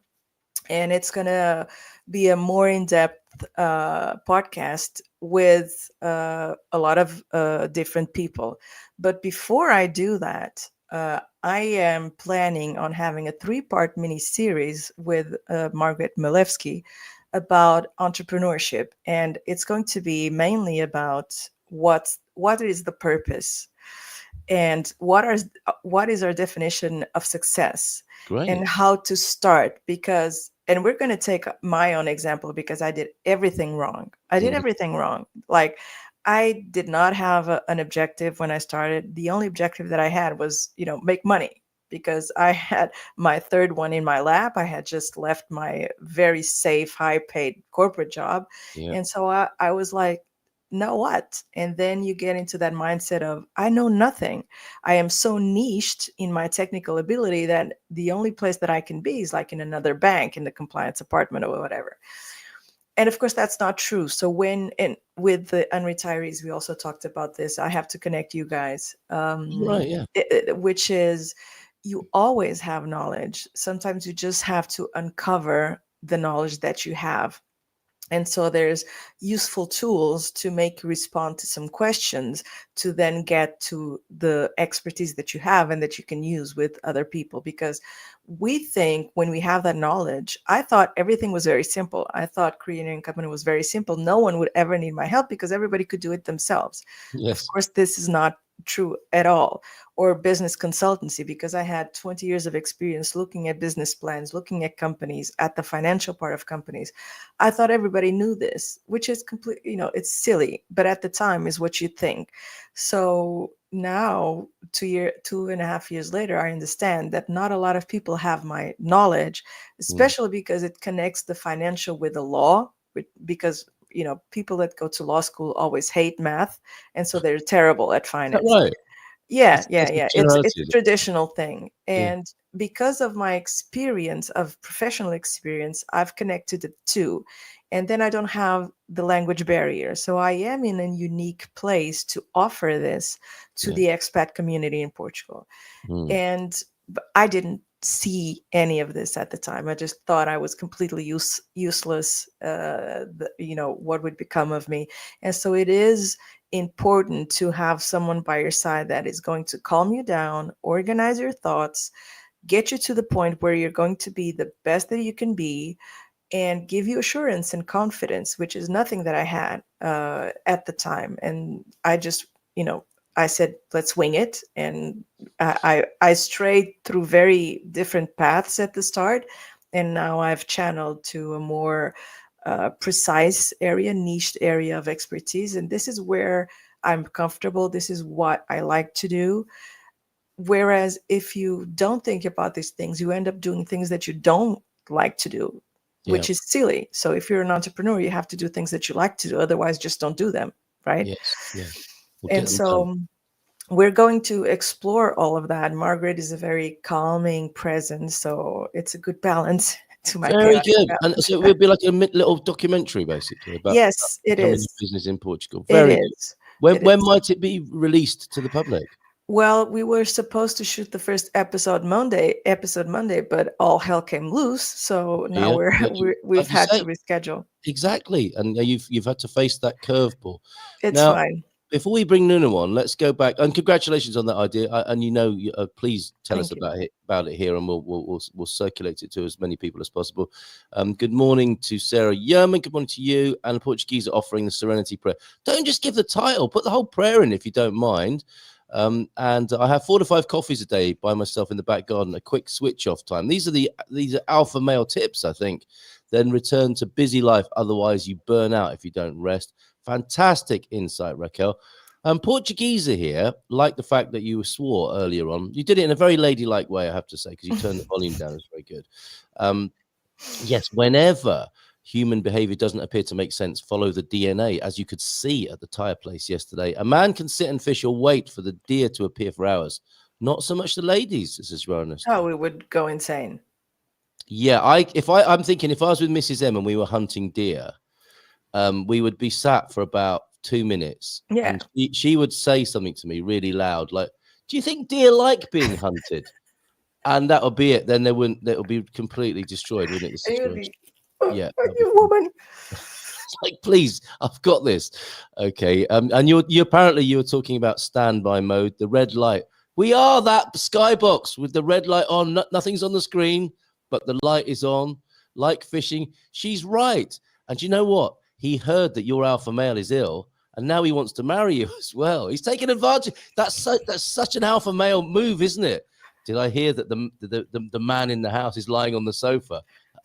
And it's going to be a more in-depth podcast with a lot of different people. But before I do that, I am planning on having a 3-part mini-series with Margaret Milewski about entrepreneurship. And it's going to be mainly about what is the purpose and what is our definition of success. Great. And how to start, and we're going to take my own example because I did everything wrong. Everything wrong. Like, I did not have an objective when I started. The only objective that I had was, make money, because I had my 3rd one in my lap. I had just left my very safe, high paid corporate job. And so I was like, now what? And then you get into that mindset of, I know nothing. I am so niched in my technical ability that the only place that I can be is like in another bank, in the compliance department or whatever. And of course, that's not true. So with the unretirees, we also talked about this. I have to connect you guys, which is, you always have knowledge. Sometimes you just have to uncover the knowledge that you have. And so there's useful tools to make you respond to some questions to then get to the expertise that you have and that you can use with other people. Because we think when we have that knowledge, I thought everything was very simple. I thought creating a company was very simple. No one would ever need my help because everybody could do it themselves. Of course, this is not true at all. Or business consultancy, because I had 20 years of experience looking at business plans, looking at companies, at the financial part of companies. I thought everybody knew this, which is completely, it's silly, but at the time is what you think. So now, 2.5 years later, I understand that not a lot of people have my knowledge, especially because it connects the financial with the law, because people that go to law school always hate math, and so they're terrible at finance. Is that right? Yeah. It's a traditional thing. And because of my professional experience, I've connected the two. And then I don't have the language barrier. So I am in a unique place to offer this to the expat community in Portugal. And I didn't see any of this at the time. I just thought I was completely useless. What would become of me? And so it is important to have someone by your side that is going to calm you down, organize your thoughts, get you to the point where you're going to be the best that you can be, and give you assurance and confidence, which is nothing that I had at the time. And I just, I said, let's wing it. And I strayed through very different paths at the start. And now I've channeled to a more precise area, niched area of expertise. And this is where I'm comfortable. This is what I like to do. Whereas if you don't think about these things, you end up doing things that you don't like to do, which is silly. So if you're an entrepreneur, you have to do things that you like to do. Otherwise, just don't do them. Right. Yes. And so we're going to explore all of that. Margaret is a very calming presence. So it's a good balance. Very good. And so it would be like a little documentary, basically. About yes, it is. Business in Portugal. Very good. When might it be released to the public? Well, we were supposed to shoot the first episode Monday, but all hell came loose. So now we've had to reschedule. Exactly, and you've had to face that curveball. It's fine. Before we bring Nuno on, let's go back and congratulations on that idea. And please tell us about it here, and we'll circulate it to as many people as possible. Good morning to Sarah Yerman. Good morning to you. And the Portuguese are offering the Serenity Prayer. Don't just give the title; put the whole prayer in if you don't mind. And I have 4 to 5 coffees a day by myself in the back garden. A quick switch off time. These are alpha male tips, I think. Then return to busy life. Otherwise, you burn out if you don't rest. Fantastic insight, Raquel. Portuguese are here, like the fact that you swore earlier on. You did it in a very ladylike way, I have to say, because you turned the volume down. It's very good. Yes, whenever human behavior doesn't appear to make sense, follow the DNA, as you could see at the tire place yesterday. A man can sit and fish or wait for the deer to appear for hours. Not so much the ladies, this is honest. Oh, we would go insane. Yeah, I'm thinking if I was with Mrs. M and we were hunting deer, we would be sat for about 2 minutes. Yeah. And she would say something to me really loud, like, do you think deer like being hunted? And that would be it. Then it would be completely destroyed, wouldn't it? The situation. Yeah. You woman. Like, please, I've got this. Okay. And you apparently you were talking about standby mode, the red light. We are that skybox with the red light on. Nothing's on the screen, but the light is on. Like fishing. She's right. And you know what? He heard that your alpha male is ill, and now he wants to marry you as well. He's taking advantage. That's such an alpha male move, isn't it? Did I hear that the man in the house is lying on the sofa?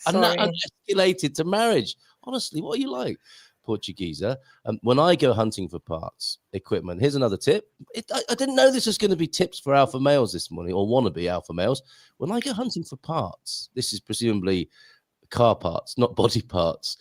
And that escalated to marriage. Honestly, what are you like, Portuguesa? When I go hunting for parts, equipment, here's another tip. I didn't know this was going to be tips for alpha males this morning, or wannabe alpha males. When I go hunting for parts, this is presumably car parts, not body parts.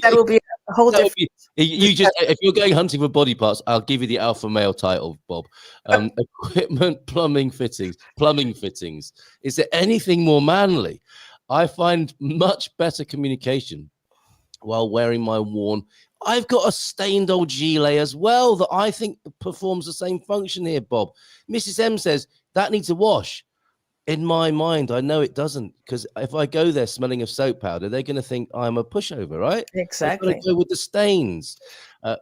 That will be a whole different. If you're going hunting for body parts, I'll give you the alpha male title, Bob. Equipment, plumbing fittings. Is there anything more manly? I find much better communication while wearing my worn. I've got a stained old gilet as well that I think performs the same function here, Bob. Mrs. M says that needs a wash. In my mind, I know it doesn't, because if I go there smelling of soap powder, they're going to think I'm a pushover, right? Exactly. Go with the stains.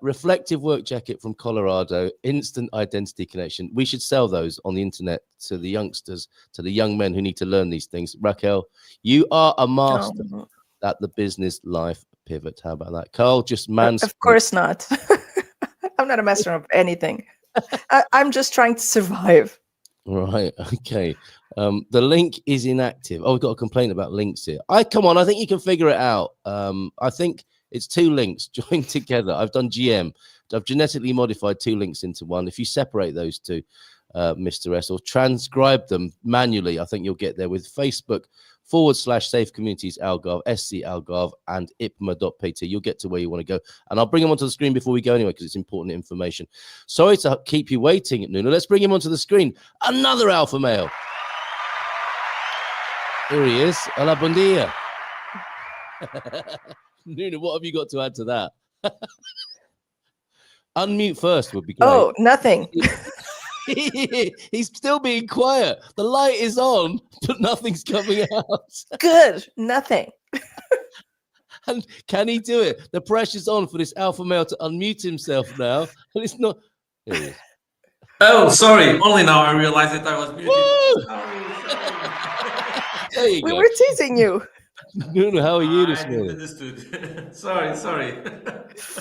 Reflective work jacket from Colorado, instant identity connection. We should sell those on the internet to the youngsters, to the young men who need to learn these things. Raquel, you are a master at the business life pivot. How about that? Carl, just Of course not. I'm not a master of anything. I'm just trying to survive. Right. Okay. The link is inactive. Oh, we've got a complaint about links here. Come on. I think you can figure it out. I think it's 2 links joined together. I've done GM. I've genetically modified 2 links into one. If you separate those 2, Mr. S, or transcribe them manually, I think you'll get there with Facebook /Safe Communities Algarve, SC Algarve, and IPMA.pt. You'll get to where you want to go. And I'll bring them onto the screen before we go anyway, because it's important information. Sorry to keep you waiting, Nuno. Let's bring him onto the screen. Another alpha male. Here he is. Olá Bom Dia. Nuno, what have you got to add to that? Unmute first would be great. Oh, nothing. He's still being quiet. The light is on, but nothing's coming out. Good. Nothing. And can he do it? The pressure's on for this alpha male to unmute himself now. And it's not. Here he is. Oh, sorry. Only now I realized that I was muted. There you We go. were teasing you. Nuno, how are you this morning? Understood. Sorry.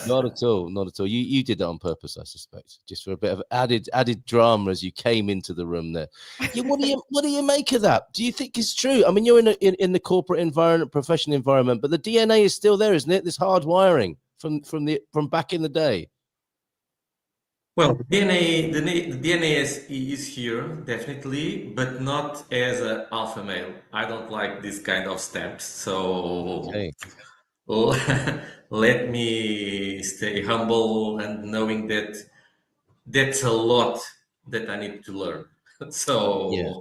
Not at all. You did that on purpose, I suspect, just for a bit of added drama as you came into the room there. Yeah, what do you make of that? Do you think it's true? I mean, you're in the corporate environment, professional environment, but the DNA is still there, isn't it? This hard wiring from back in the day. Well, the DNA is here, definitely, but not as an alpha male. I don't like this kind of steps, so Okay. let me stay humble and knowing that that's a lot that I need to learn. So, yeah.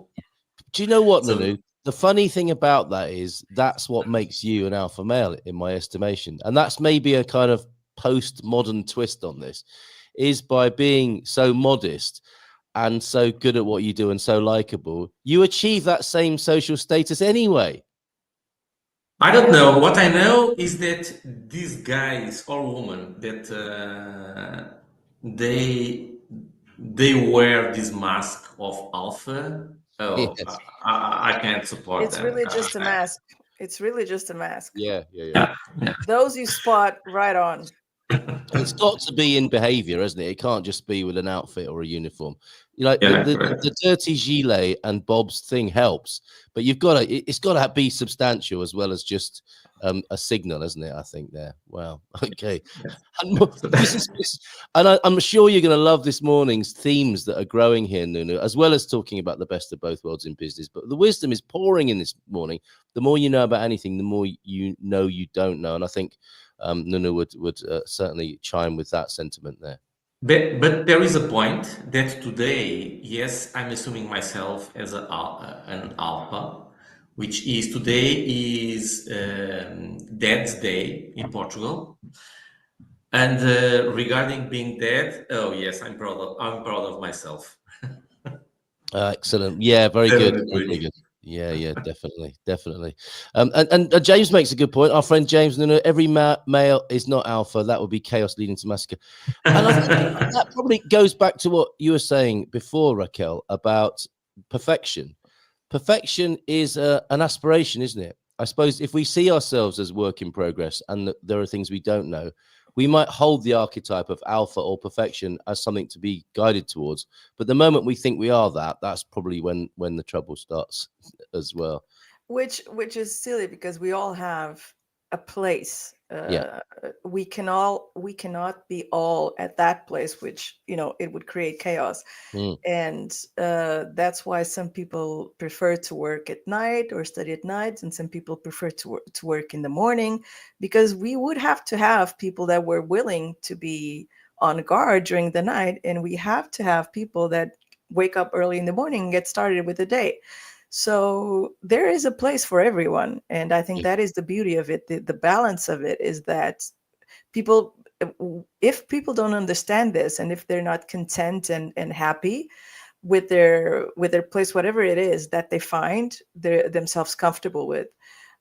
Do you know what, Nuno? The funny thing about that is that's what makes you an alpha male, in my estimation, and that's maybe a kind of postmodern twist on this. is by being so modest and so good at what you do and so likable, you achieve that same social status anyway. I don't know. What I know is that these guys or women that they wear this mask of alpha. Oh, Yes. I can't support It's them. really just a mask. It's really just a mask. Yeah. Yeah. Those you spot right on. It's got to be in behavior, hasn't it? It can't just be with an outfit or a uniform. You know, Yeah, the dirty gilet and Bob's thing helps, but it's got to be substantial as well as just a signal, isn't it? I think there. Wow. Okay. And I'm sure you're going to love this morning's themes that are growing here, Nuno, as well as talking about the best of both worlds in business. But the wisdom is pouring in this morning. The more you know about anything, the more you know you don't know. And I think Nuno would certainly chime with that sentiment there. But there is a point that today, yes, I'm assuming myself as an alpha, which is today is Dad's Day in Portugal. And regarding being dead, oh yes, I'm proud of myself. Excellent. Yeah, very good. Definitely. Very good. Yeah, definitely. And James makes a good point. Our friend James, every male is not alpha. That would be chaos leading to massacre. And I think that probably goes back to what you were saying before, Raquel, about perfection. Perfection is an aspiration, isn't it? I suppose if we see ourselves as work in progress and there are things we don't know, we might hold the archetype of alpha or perfection as something to be guided towards. But the moment we think we are that, that's probably when the trouble starts as well. Which is silly because we all have a place. Yeah. We cannot be all at that place, which it would create chaos. And that's why some people prefer to work at night or study at night, and some people prefer to work in the morning, because we would have to have people that were willing to be on guard during the night, and we have to have people that wake up early in the morning and get started with the day. So there is a place for everyone. And I think that is the beauty of it. The balance of it is that if people don't understand this, and if they're not content and happy with their place, whatever it is that they find themselves comfortable with,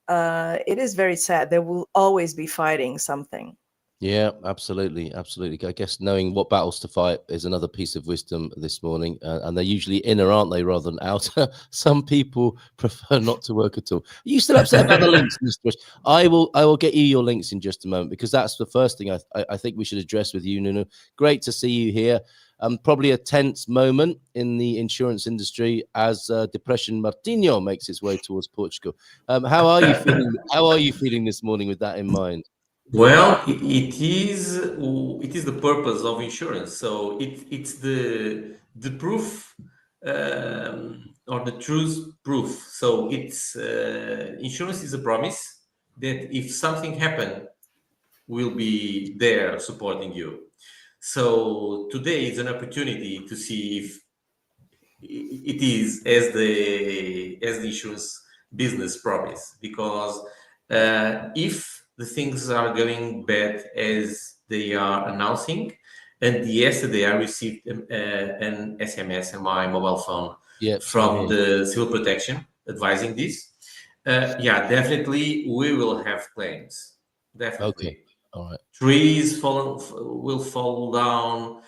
it is very sad. They will always be fighting something. Yeah, absolutely. I guess knowing what battles to fight is another piece of wisdom this morning, and they're usually inner, aren't they, rather than outer? Some people prefer not to work at all. Are you still upset about the links, Mr. I will get you your links in just a moment, because that's the first thing I think we should address with you, Nuno. Great to see you here. Probably a tense moment in the insurance industry as Depression Martinho makes its way towards Portugal. How are you feeling? How are you feeling this morning with that in mind? Well, it is the purpose of insurance. So it's the proof or the truth proof. So it's insurance is a promise that if something happens, we'll be there supporting you. So today is an opportunity to see if it is as the insurance business promise, because if the things are going bad as they are announcing, and yesterday I received an SMS on my mobile phone from the civil protection advising this. Definitely we will have claims. Definitely. Okay. All right. Trees will fall down.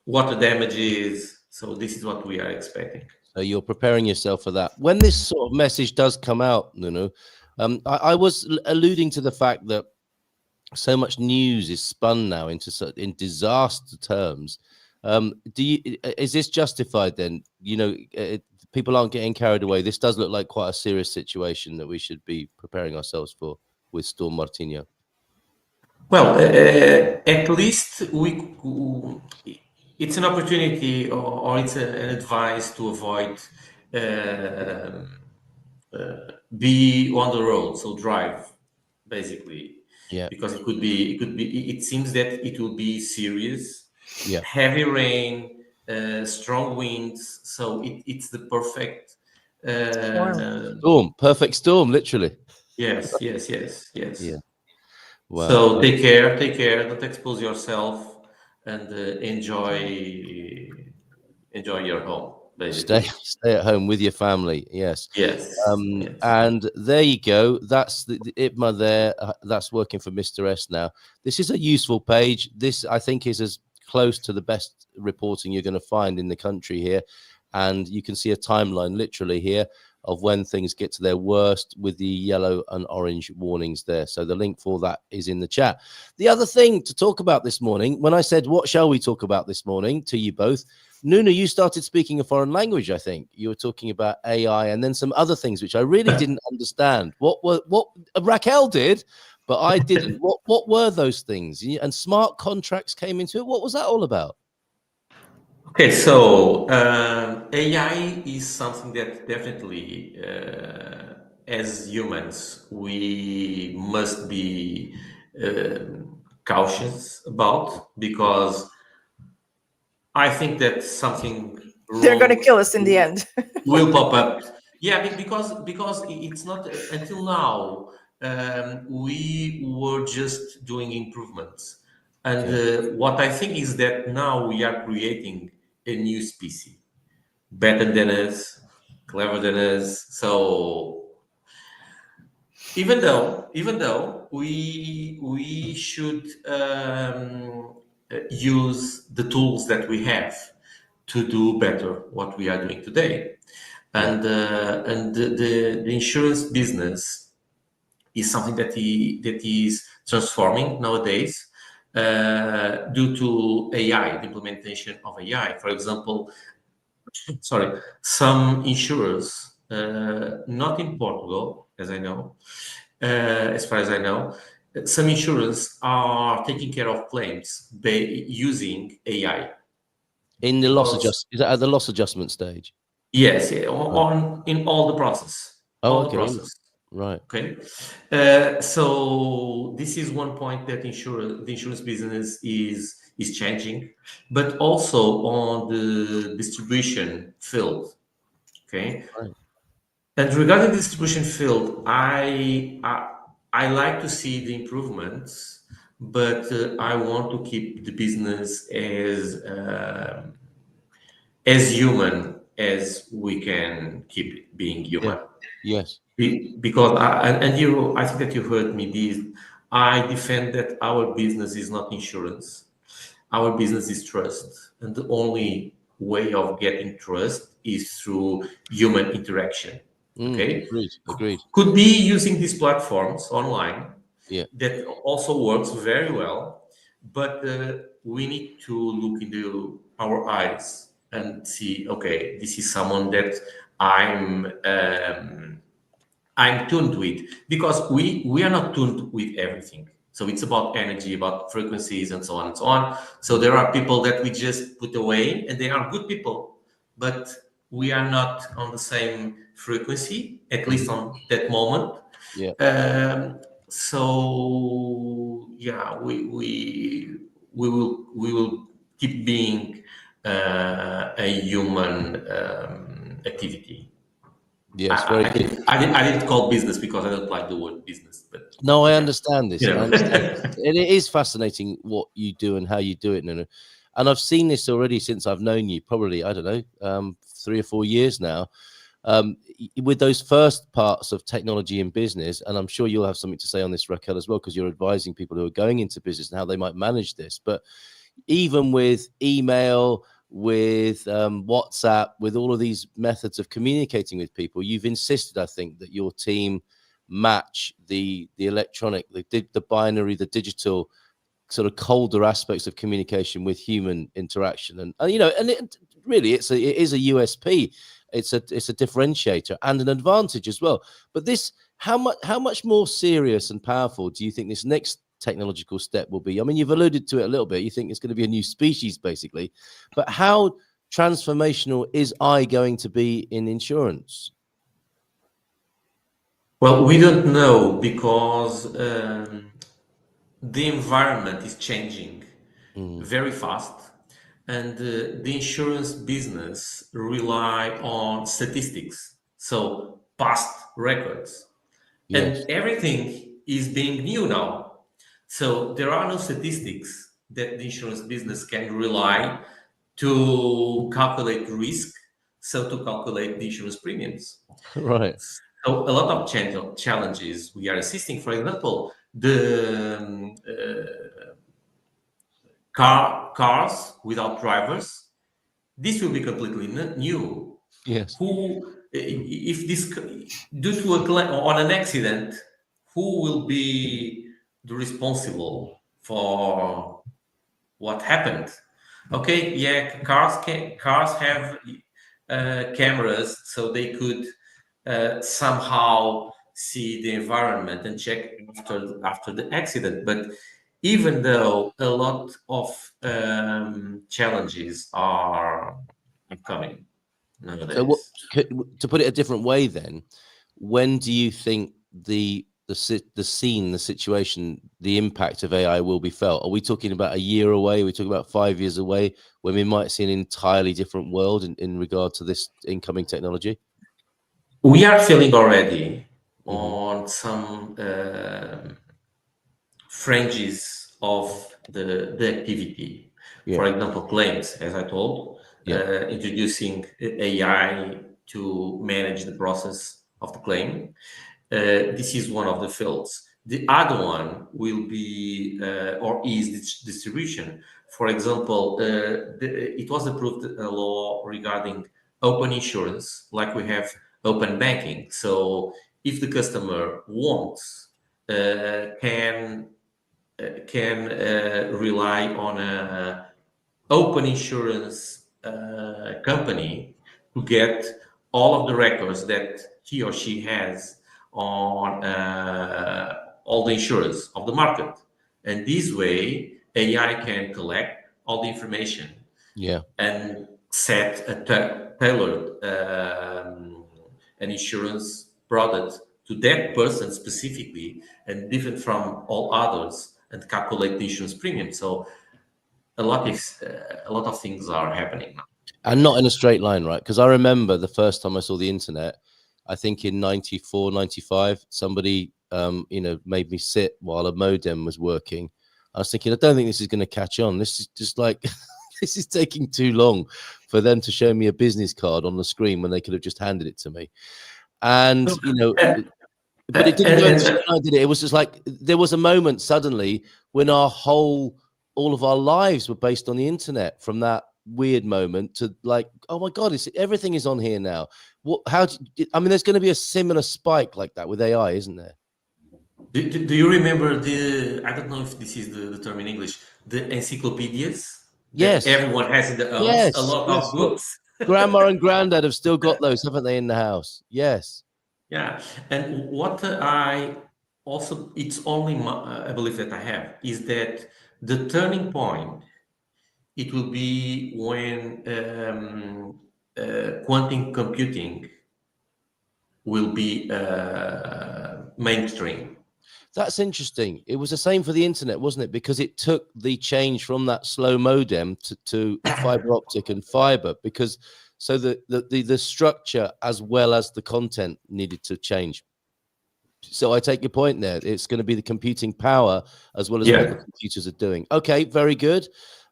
Water damages. So this is what we are expecting. So you're preparing yourself for that. When this sort of message does come out, Nuno, I was alluding to the fact that so much news is spun now in disaster terms. Is this justified then? People aren't getting carried away. This does look like quite a serious situation that we should be preparing ourselves for with Storm Martinho. Well, at least it's an opportunity, or it's an advice to avoid be on the road, so drive, basically. Yeah. Because it seems that it will be serious. Yeah. Heavy rain, strong winds. So it's the perfect storm. Perfect storm, literally. Yes. Yeah. Wow. So take care, don't expose yourself, and enjoy your home, Stay basically. stay at home with your family. Yes. Yes, yes. And there you go. That's the IPMA there. That's working for Mr. S now. This is a useful page. This, I think, is as close to the best reporting you're going to find in the country here. And you can see a timeline literally here of when things get to their worst with the yellow and orange warnings there. So the link for that is in the chat. The other thing to talk about this morning, when I said, what shall we talk about this morning to you both? Nuno, you started speaking a foreign language, I think. You were talking about AI and then some other things which I really didn't understand. What Raquel did, but I didn't. What were those things? And smart contracts came into it. What was that all about? Okay, so AI is something that definitely, as humans, we must be cautious about, because I think that something They're going to wrong kill us in the end. will pop up. Yeah, because it's not until now. We were just doing improvements, and what I think is that now we are creating a new species, better than us, clever than us. So even though we should use the tools that we have to do better what we are doing today, and the insurance business is something that is transforming nowadays due to AI, the implementation of AI. For example, sorry, some insurers, not in Portugal, as far as I know, some insurers are taking care of claims by using AI. In the loss Because adjust, is that at the loss adjustment stage? yes, yeah, Right. on in all the process, Oh, all the okay. process. Right. Okay, so this is one point that the insurance business is changing, but also on the distribution field. Okay, Right. and regarding the distribution field, I like to see the improvements, but I want to keep the business as human as we can keep it being Yeah. human. Yes. Because I think that you heard me. I defend that our business is not insurance. Our business is trust, and the only way of getting trust is through human interaction. Okay, Agreed. could be using these platforms online Yeah. that also works very well, but we need to look into our eyes and see, okay, this is someone that i'm I'm tuned with, because we are not tuned with everything. So it's about energy, about frequencies, and so on and so on. So there are people that we just put away, and they are good people, but we are not on the same frequency, at least on that moment. Yeah. So yeah, we will keep being a human activity. Yes. Very good. I didn't call business because I don't like the word business, but No, I yeah, understand this. I understand. And it is fascinating what you do and how you do it, Nuno. And I've seen this already since I've known you, probably, I don't know, 3 or 4 years now. With those first parts of technology in business, and I'm sure you'll have something to say on this, Raquel, as well, because you're advising people who are going into business and how they might manage this. But even with email, with WhatsApp, with all of these methods of communicating with people, you've insisted, I think, that your team match the electronic, the binary, the digital sort of colder aspects of communication with human interaction, and it really it is a USP. It's a differentiator and an advantage as well. But this, how much more serious and powerful do you think this next technological step will be? I mean, you've alluded to it a little bit. You think it's going to be a new species, basically, but how transformational is AI going to be in insurance? well, we don't know, because the environment is changing very fast, and the insurance business rely on statistics, so past records, Yes. and everything is being new now. So there are no statistics that the insurance business can rely to calculate risk, so to calculate the insurance premiums. Right. So a lot of challenges we are assisting. For example, the cars without drivers. This will be completely new. Yes. Who, if this due to on an accident, who will be the responsible for what happened? Okay, yeah, cars have cameras, so they could somehow see the environment and check after the accident. But even though a lot of challenges are coming nowadays. So what, to put it a different way then, when do you think the scene, the situation, the impact of AI will be felt? Are we talking about a year away? Are we talking about 5 years away when we might see an entirely different world in regard to this incoming technology? We are feeling already on some fringes of the activity. Yeah. For example, claims, as I told, introducing AI to manage the process of the claim. This is one of the fields. The other one will be or is distribution. For example, it was approved a law regarding open insurance, like we have open banking. So if the customer wants, can rely on a open insurance company to get all of the records that he or she has on all the insurers of the market. And this way, AI can collect all the information and set a tailored an insurance product to that person specifically and different from all others, and calculate the insurance premium. So a lot of things are happening now. And not in a straight line, right? Because I remember the first time I saw the internet, I think in 94, 95, somebody, made me sit while a modem was working. I was thinking, I don't think this is going to catch on. This is just like, this is taking too long for them to show me a business card on the screen when they could have just handed it to me. And, but it didn't go into straight line, did it? It was just like, there was a moment suddenly when all of our lives were based on the internet, from that weird moment to like, oh my God, everything is on here now. There's going to be a similar spike like that with AI, isn't there? Do you remember I don't know if this is the term in English, the encyclopedias? Yes. That everyone has in the house. Yes. A lot of books. Grandma and granddad have still got those, haven't they, in the house? Yes. Yeah. And what it's only a belief that I have is that the turning point, it will be when quantum computing will be mainstream. That's interesting. It was the same for the internet, wasn't it? Because it took the change from that slow modem to fiber optic and fiber, because so the structure as well as the content needed to change. So I take your point there. It's going to be the computing power as well as what the computers are doing. Okay, very good.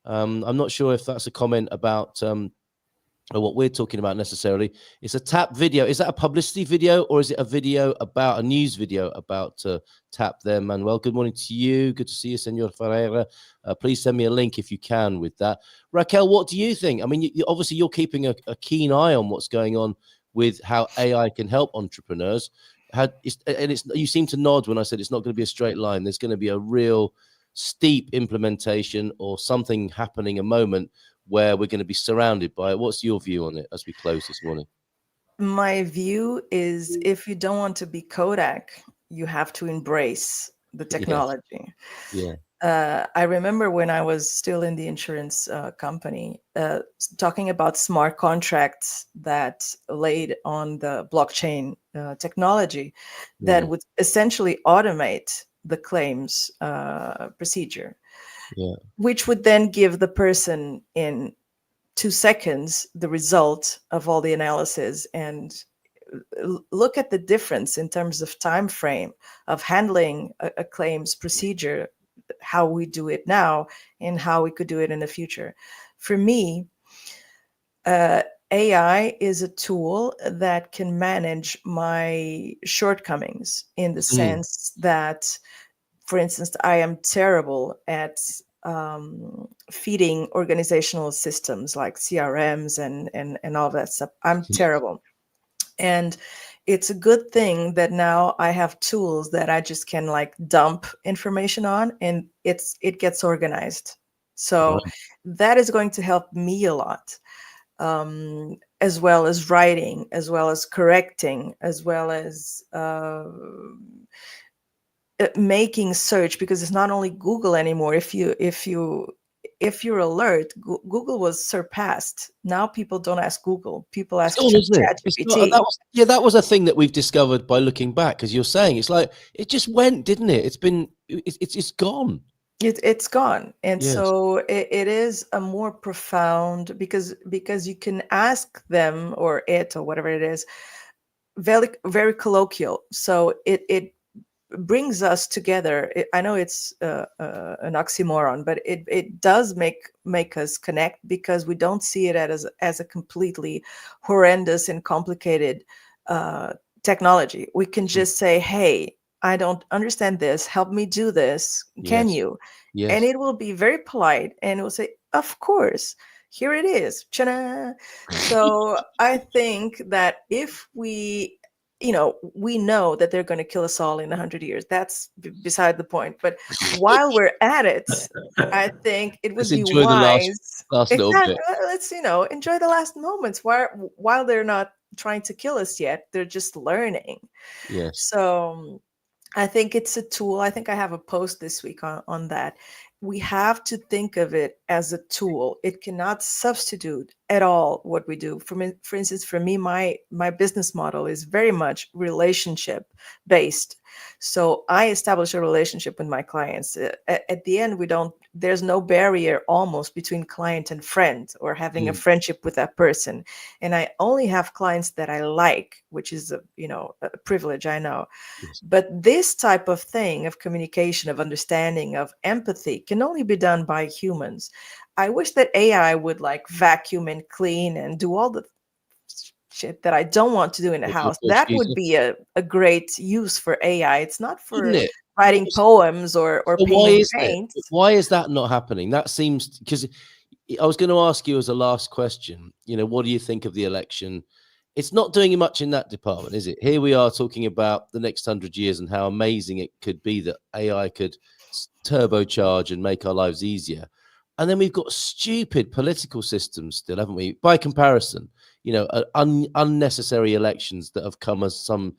I'm not sure if that's a comment about what we're talking about necessarily. It's a tap video. Is that a publicity video, or is it a video about a news video about tap there, Manuel? Good morning to you. Good to see you, Senor Ferreira. Please send me a link if you can with that. Raquel, what do you think? I mean, obviously you're keeping a keen eye on what's going on with how AI can help entrepreneurs. You seem to nod when I said it's not going to be a straight line. There's going to be a real steep implementation or something happening, a moment where we're going to be surrounded by it. What's your view on it as we close this morning? My view is, if you don't want to be Kodak, you have to embrace the technology. Yeah. I remember when I was still in the insurance company, talking about smart contracts that laid on the blockchain technology that would essentially automate the claims procedure. Yeah. Which would then give the person in 2 seconds the result of all the analysis. And look at the difference in terms of time frame of handling a claims procedure how we do it now and how we could do it in the future. For me, AI is a tool that can manage my shortcomings, in the sense that, for instance, I am terrible at feeding organizational systems like CRMs and all that stuff. I'm terrible. And it's a good thing that now I have tools that I just can like dump information on, and it gets organized. So that is going to help me a lot, as well as writing, as well as correcting, as well as making search, because it's not only Google anymore. If you're alert, Google was surpassed. Now people don't ask Google, people ask ChatGPT. That was a thing that we've discovered by looking back, as you're saying. It's like it just went, didn't it? It's gone. It's gone. And Yes. so it is a more profound, because you can ask them or it or whatever it is, very, very colloquial. So it brings us together. I know it's an oxymoron, but it does make us connect, because we don't see it as a completely horrendous and complicated technology. We can just say, hey, I don't understand this, help me do this, can you? Yes. And it will be very polite, and it will say, of course, here it is. Ta-da! So I think that if we know that they're going to kill us all in 100 years. That's beside the point. But while we're at it, I think it would be wise. Last little bit. Let's enjoy the last moments while they're not trying to kill us yet. They're just learning. Yes. So I think it's a tool. I think I have a post this week on that. We have to think of it as a tool. It cannot substitute at all what we do. For instance, for me, my business model is very much relationship based. So I establish a relationship with my clients. At the end, there's no barrier almost between client and friend, or having a friendship with that person. And I only have clients that I like, which is a privilege, I know. Yes. But this type of thing, of communication, of understanding, of empathy, can only be done by humans. I wish that AI would like vacuum and clean and do all the shit that I don't want to do in the house. That would be a great use for AI. It's not for writing poems or painting paint. Why is that not happening? That seems, because I was going to ask you as a last question, what do you think of the election? It's not doing much in that department, is it? Here we are talking about the next 100 years and how amazing it could be that AI could turbocharge and make our lives easier. And then we've got stupid political systems still, haven't we? By comparison, unnecessary elections that have come as some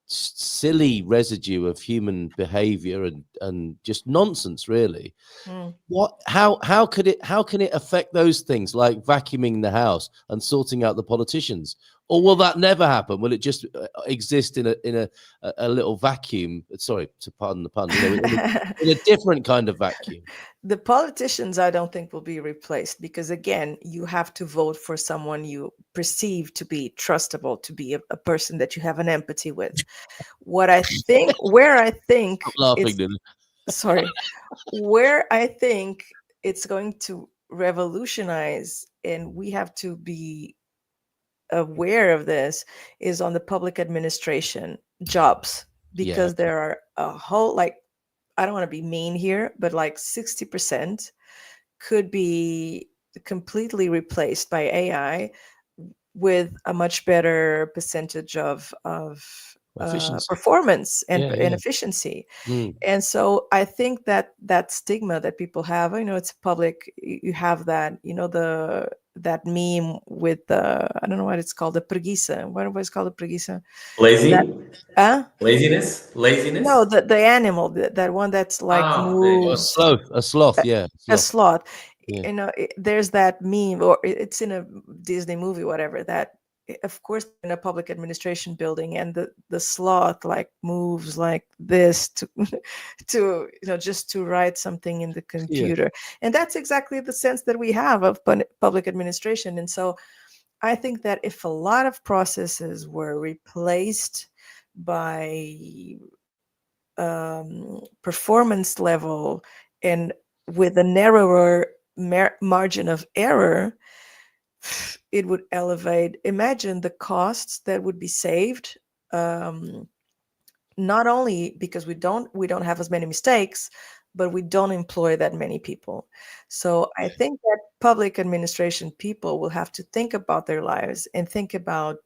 silly residue of human behavior and just nonsense, really. How can it affect those things, like vacuuming the house and sorting out the politicians? Or will that never happen? Will it just exist in a little vacuum? Sorry to pardon the pun. In a different kind of vacuum. The politicians, I don't think, will be replaced, because again, you have to vote for someone you perceive to be trustable, to be a person that you have an empathy with. Where I think it's going to revolutionize, and we have to be aware of this, is on the public administration jobs, because there are a whole, I don't want to be mean here, but 60% could be completely replaced by AI, with a much better percentage of performance and efficiency. And so I think that stigma that people have, it's public, you have that, that meme with I don't know what it's called, the preguiça. What was called, the preguiça? Laziness? No, the animal, that one that's moves. A sloth. Yeah, a sloth. Yeah. There's that meme, or it's in a Disney movie, whatever, that of course in a public administration building, and the sloth moves like this to just to write something in the computer. And that's exactly the sense that we have of public administration. And so I think that if a lot of processes were replaced by performance level and with a narrower margin of error, it would elevate. Imagine the costs that would be saved. Not only because we don't have as many mistakes, but we don't employ that many people. So I think that public administration people will have to think about their lives and think about,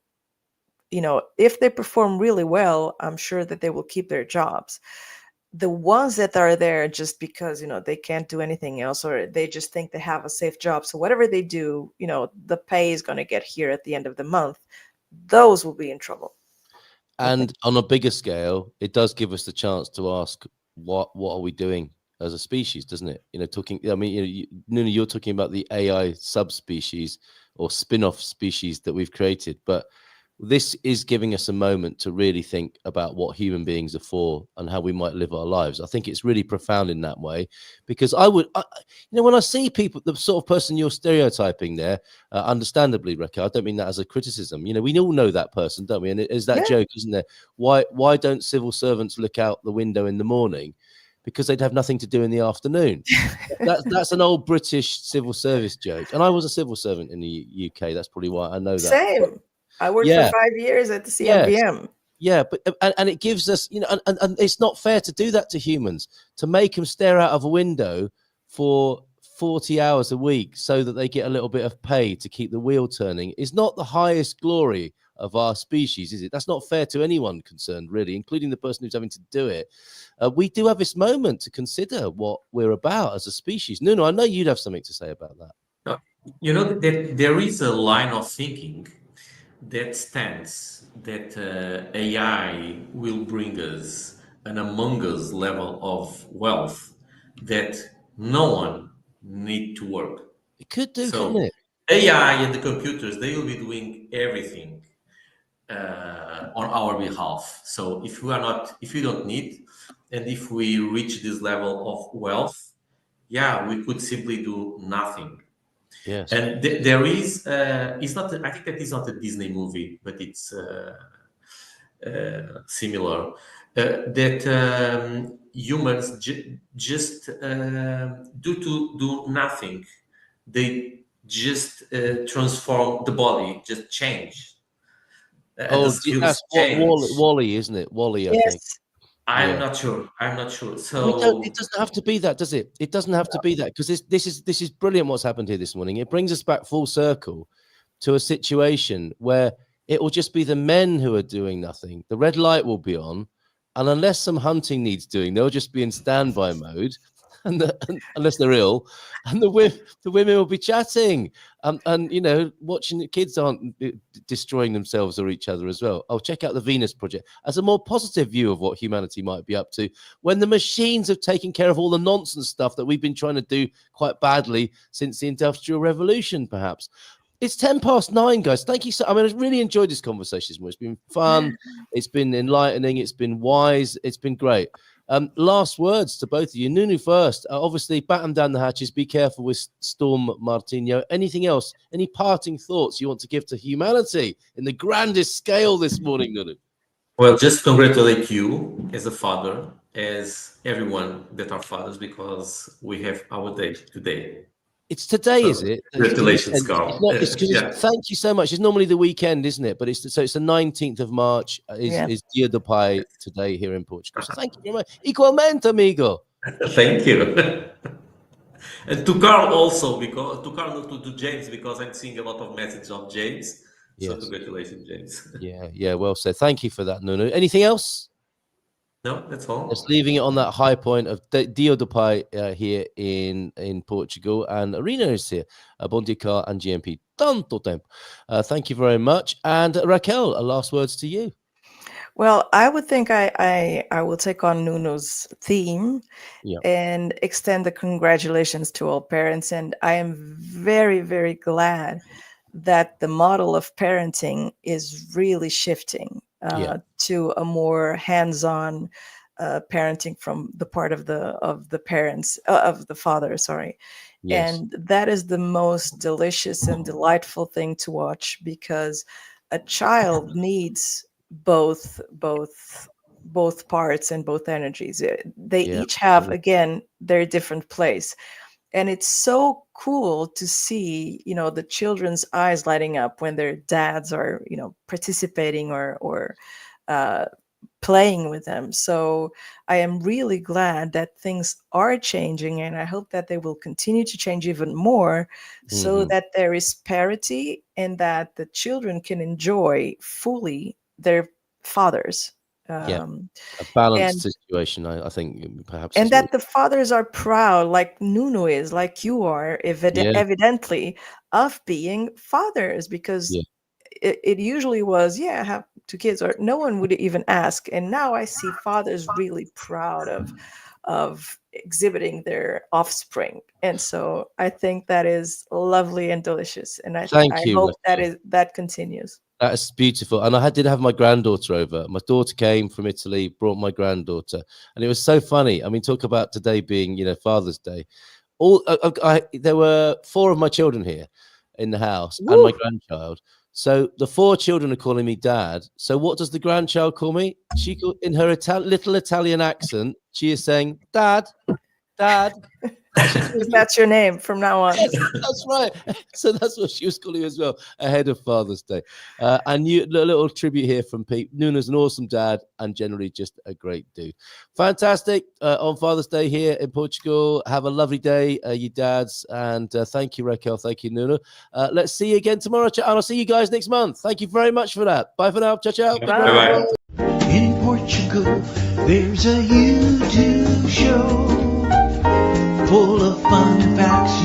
if they perform really well, I'm sure that they will keep their jobs. The ones that are there just because, they can't do anything else, or they just think they have a safe job, so whatever they do, the pay is going to get here at the end of the month, those will be in trouble. And on a bigger scale, it does give us the chance to ask, what are we doing as a species, doesn't it? Nuno, you're talking about the AI subspecies or spin-off species that we've created, but this is giving us a moment to really think about what human beings are for and how we might live our lives. I think it's really profound in that way, because when I see people, the sort of person you're stereotyping there, understandably, Raquel, I don't mean that as a criticism. We all know that person, don't we? And it is that joke, isn't there? Why don't civil servants look out the window in the morning? Because they'd have nothing to do in the afternoon. That's an old British civil service joke. And I was a civil servant in the UK. That's probably why I know that. Same. I worked for 5 years at the CMVM. Yeah, but and it gives us, and it's not fair to do that to humans, to make them stare out of a window for 40 hours a week so that they get a little bit of pay to keep the wheel turning. Is not the highest glory of our species, is it? That's not fair to anyone concerned, really, including the person who's having to do it. We do have this moment to consider what we're about as a species. Nuno, I know you'd have something to say about that. There is a line of thinking that stands that AI will bring us an Among Us level of wealth that no one need to work. It could do, So couldn't it? AI and the computers, they will be doing everything on our behalf. So if we don't need, and if we reach this level of wealth, we could simply do nothing. Yes. And there is, it's not. I think that is not a Disney movie, but it's similar. That humans just do nothing. They just transform the body, just change. The skills that's change. Wally, isn't it? Wally, I think. I'm not sure. So it doesn't have to be that, does it? It doesn't have to be that, because this is brilliant what's happened here this morning. It brings us back full circle to a situation where it will just be the men who are doing nothing. The red light will be on, and unless some hunting needs doing, they'll just be in standby mode, unless they're ill, and the women will be chatting, and watching the kids aren't destroying themselves or each other as well. I'll check out the Venus Project as a more positive view of what humanity might be up to when the machines have taken care of all the nonsense stuff that we've been trying to do quite badly since the Industrial Revolution, perhaps. It's 9:10, guys. Thank you I really enjoyed this conversation. It's been fun. It's been enlightening. It's been wise. It's been great. Last words to both of you. Nuno first. Obviously, batten down the hatches. Be careful with Storm Martinho. Anything else? Any parting thoughts you want to give to humanity in the grandest scale this morning, Nuno? Well, just congratulate you as a father, as everyone that are fathers, because we have our day today. It's today, is it? Congratulations, Carl. Thank you so much. It's normally the weekend, isn't it? But it's the 19th of March is Dia do Pai today here in Portugal. So thank you very much. Igualmente, amigo. Thank you. And to Carl also, because to James, because I'm seeing a lot of messages of James. So congratulations, James. Yeah, well said. Thank you for that, Nuno. Anything else? No, that's all. Just leaving it on that high point of Dia do Pai here in Portugal, and Arena is here. Bom Dia and GMP. Tanto tempo. Thank you very much. And Raquel, last words to you. Well, I would think I will take on Nuno's theme and extend the congratulations to all parents. And I am very, very glad that the model of parenting is really shifting to a more hands-on parenting from the part of the parents, of the father, sorry. Yes. And that is the most delicious and delightful thing to watch, because a child needs both both parts and both energies. They Yeah, each have, absolutely. again, their different place. And it's so cool to see, the children's eyes lighting up when their dads are, participating or playing with them. So I am really glad that things are changing, and I hope that they will continue to change even more, so Mhm. that there is parity and that the children can enjoy fully their fathers. Yeah, Um, a balanced and situation, I think perhaps and is what. that the fathers are proud, like Nuno is, like you are, Yeah, evidently, of being fathers, because yeah, it usually was, yeah, I have two kids, or no one would even ask. And now I see fathers really proud of exhibiting their offspring. And so I think that is lovely and delicious. And I thank you, hope Raquel. that continues. That's beautiful. And did have my granddaughter over. My daughter came from Italy, brought my granddaughter, and it was so funny. I mean, talk about today being, Father's Day. There were 4 of my children here in the house and my Woo! grandchild. So the 4 children are calling me dad. So what does the grandchild call me? In her little Italian accent, she is saying, "Dad, dad." She calls Because me. that's your name from now on. Yes, that's right. So that's what she was calling as well, ahead of Father's Day. And a little tribute here from Pete. Nuno's an awesome dad and generally just a great dude. Fantastic on Father's Day here in Portugal. Have a lovely day, you dads. And thank you, Raquel. Thank you, Nuno. Let's see you again tomorrow. And I'll see you guys next month. Thank you very much for that. Bye for now. Ciao, ciao. Big round of Bye. applause. In Portugal, there's a YouTube show full of fun facts